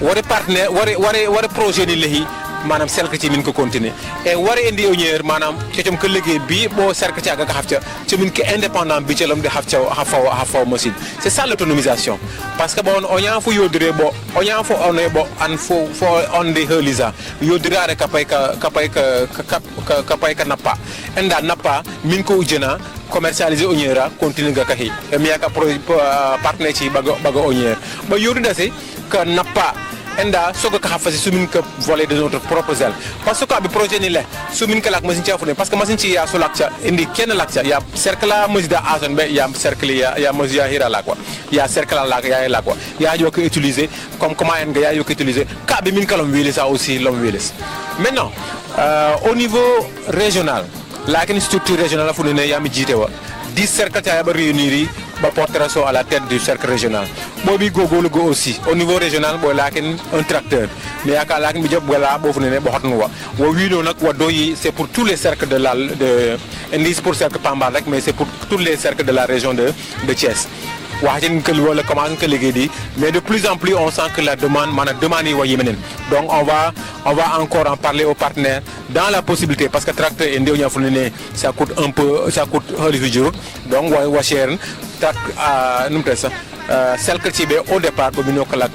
wari partenaire wari projet ni lehi manam selka ci min ko continuer et wari indi unier manam cacom ko liggéey bi bo serka ci aga xafta ci min ko indépendant bi ci lam di xafta hafa machine c'est ça l'autonomisation parce que bon onya fu yodire bo onya fu on bo an fo on de helisa yodire are kapay ka nappa enda nappa min ko ujena commercialiser oniera continue ga kahi e mi yaka partenaire ci baga onier ba yodu dasi ka nappa enda sogo ka hafasi sumin ka voler de notre propre zèle parce que abi projet ni le sumin ka lak machine ci afune parce que machine ci ya so lakcha indi ken lakcha ya cercle la mesida azon be ya cercle ya mesida hira la quoi ya cercle la ya la quoi ya jo ko utiliser comme comment en ga ya yo ko utiliser ka bi min kalom wili ça aussi l'homme wili maintenant au niveau régional la structure régionale fu ne yami jité wa 10 cercles ta ba réunir ba porter à la tête du cercle régional bobi gogolu go aussi au niveau régional bo laken un tracteur mais yaka laken bi job wala bo fu ne bo hotnu wa wino nak wa doyi c'est pour tous les cercles de indice pour cercle Pambal rek mais c'est pour tous les cercles de la région de Thiès wajin que wala comment que liguey mais de plus en plus on sent que la demande yi wa yemenen donc on va encore en parler aux partenaires dans la possibilité parce que tracteur indi on fu ne ça coûte holifi jour donc wa cher tak numtesa cercle ci be au départ ba mi nokalak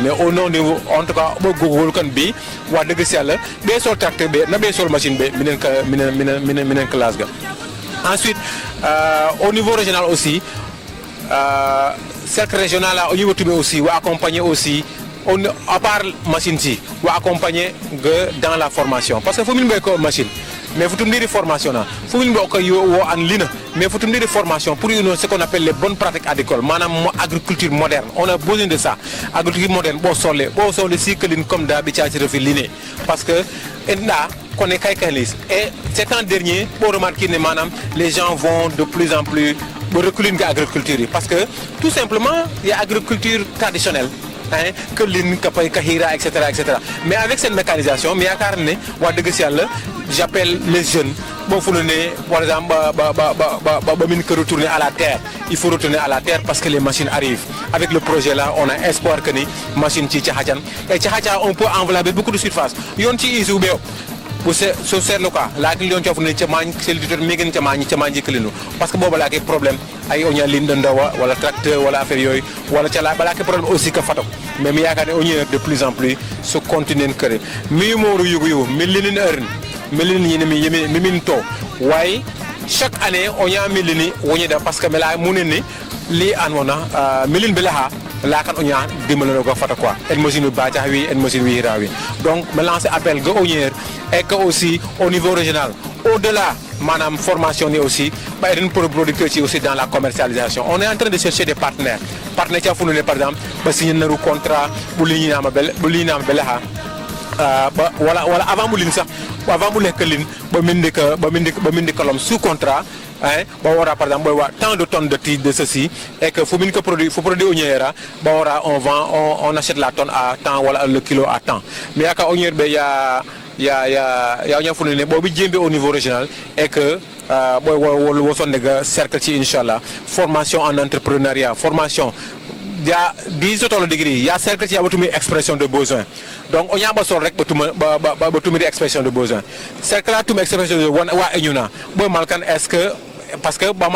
mais au nom niveau en tout cas bo gogol kan bi wa deug ci yalla be sol tracteur be na be sol machine be minen classe ga ensuite au niveau régional aussi cercle régional là au niveau tubé aussi ou accompagner aussi on à part machine ci ou accompagner dans la formation parce que faut min ko machine mais faut dire formation là faut min ko yo an lina mais faut dire formation pour ce qu'on appelle les bonnes pratiques agricoles manam agriculture moderne on a besoin de ça agriculture moderne bo solé cycle comme da bi ci refi liné parce que enda connaît kaykalis et c'est un dernier pour remarquer que manam les gens vont de plus en plus reculer l'agriculture parce que tout simplement il y a agriculture traditionnelle que l'in kapay kahira etc. mais avec cette mécanisation mais yakarne wa deug ci yalla j'appelle les jeunes bon fu né par exemple ba min que retourner à la terre il faut retourner à la terre parce que les machines arrivent avec le projet là on a espoir que ni machine ci hajan et ci haja on peut envelopper beaucoup de surface yon ci isu be pour ce ser le cas la ki yon ci fu né ci mañ c'est le mi gën ci mañ jikkelinu parce que boba la kay problème ay oña ligne de ndawa wala tracteur wala affaire yoy wala ci la bala kay problème aussi que fatok mais mi yakane oña de plus en plus ce continent kéré mi moru yugu mi linin heure melini ni mi min to way chaque année oña melini woñe da parce que mela muneni li anona melin belaha la kan oña dimalo ko fata quoi en machine ba ta wi en machine wi rawi donc me lancer appel go oñer et que aussi au niveau régional au-delà madame formation ni aussi ba eden producteur ci aussi dans la commercialisation on est en train de chercher des partenaires ci afunu par exemple ba signer naru contrat bu li ñi na bel ha ba wala avant mu lin sax avant mu nek lin ba mindi kolom sous contrat hein ba wara par exemple tant de tonnes de ceci et que faut produire oigniera ba wara on achète la tonne à temps wala le kilo à temps mais aka oignier be ya ñafunu ne bobu jembe au niveau régional et que boy wo son de cercle ci inchallah formation en entrepreneuriat formation il y a 10 autres degrés il y a cercle qui a battu expression de besoin donc on y a besoin rek battu expression de besoin cercle là tout expression de wa eñuna boy malkan est-ce que parce que ba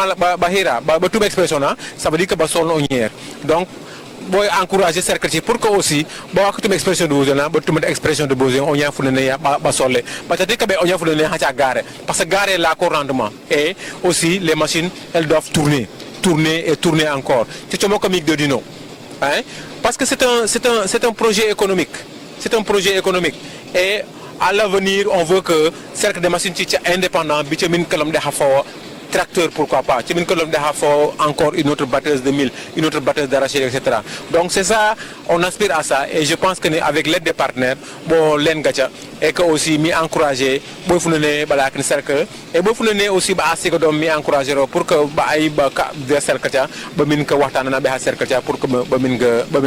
hira battu expression là ça veut dire que ba son oñer donc boy encourager cercle ci pour que aussi ba wakatu expression de besoin là battu expression de besoin on y a fulene ya ba solé peut-être que be on y a fulene ha ca garé parce que garé là ko rendement et aussi les machines elles doivent tourner et tourner encore c'est comme comique de Dino hein parce que c'est un projet économique et à l'avenir on veut que cercle de machines ci indépendant bi ci min kalam de xafo tracteur pourquoi pas ci min kalam de xafo encore une autre batteuse de mil une autre batteuse d'arachide etc. donc c'est ça on aspire à ça et je pense que avec l'aide des partenaires bon len gacha et que aussi mi encourager boy fulene bala ken cercle et boy fulene aussi ba asiko dom mi encourager pour que ba ay ba ka de cercle tia ba min ko waxtana be ha cercle tia pour que ba min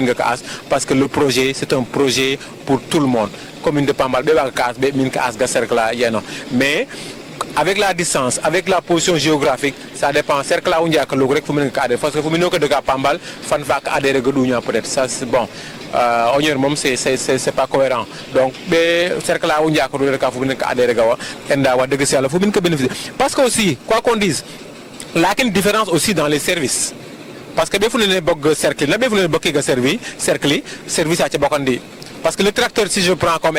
nga ka as parce que le projet c'est un projet pour tout le monde commune de Pambal be ba ka as be min ka as ga cercle la yeno mais avec la distance avec la position géographique ça dépend cercle là où ndiak lo rek fu min ka adé parce que fu min ko de ga Pambal fan fa ka adé ga duña peut-être ça c'est bon oñer mom c'est pas cohérent donc be cercle là où ndiak lo rek fu min ka adé ga wa enda wa deug ci yalla fu min ko bénéficier parce que aussi quoi qu'on dise là qu'il y a une différence aussi dans les services parce que be fu ne bok cercle na be fu ne bokki ga service à ci bokandi parce que le tracteur si je prends comme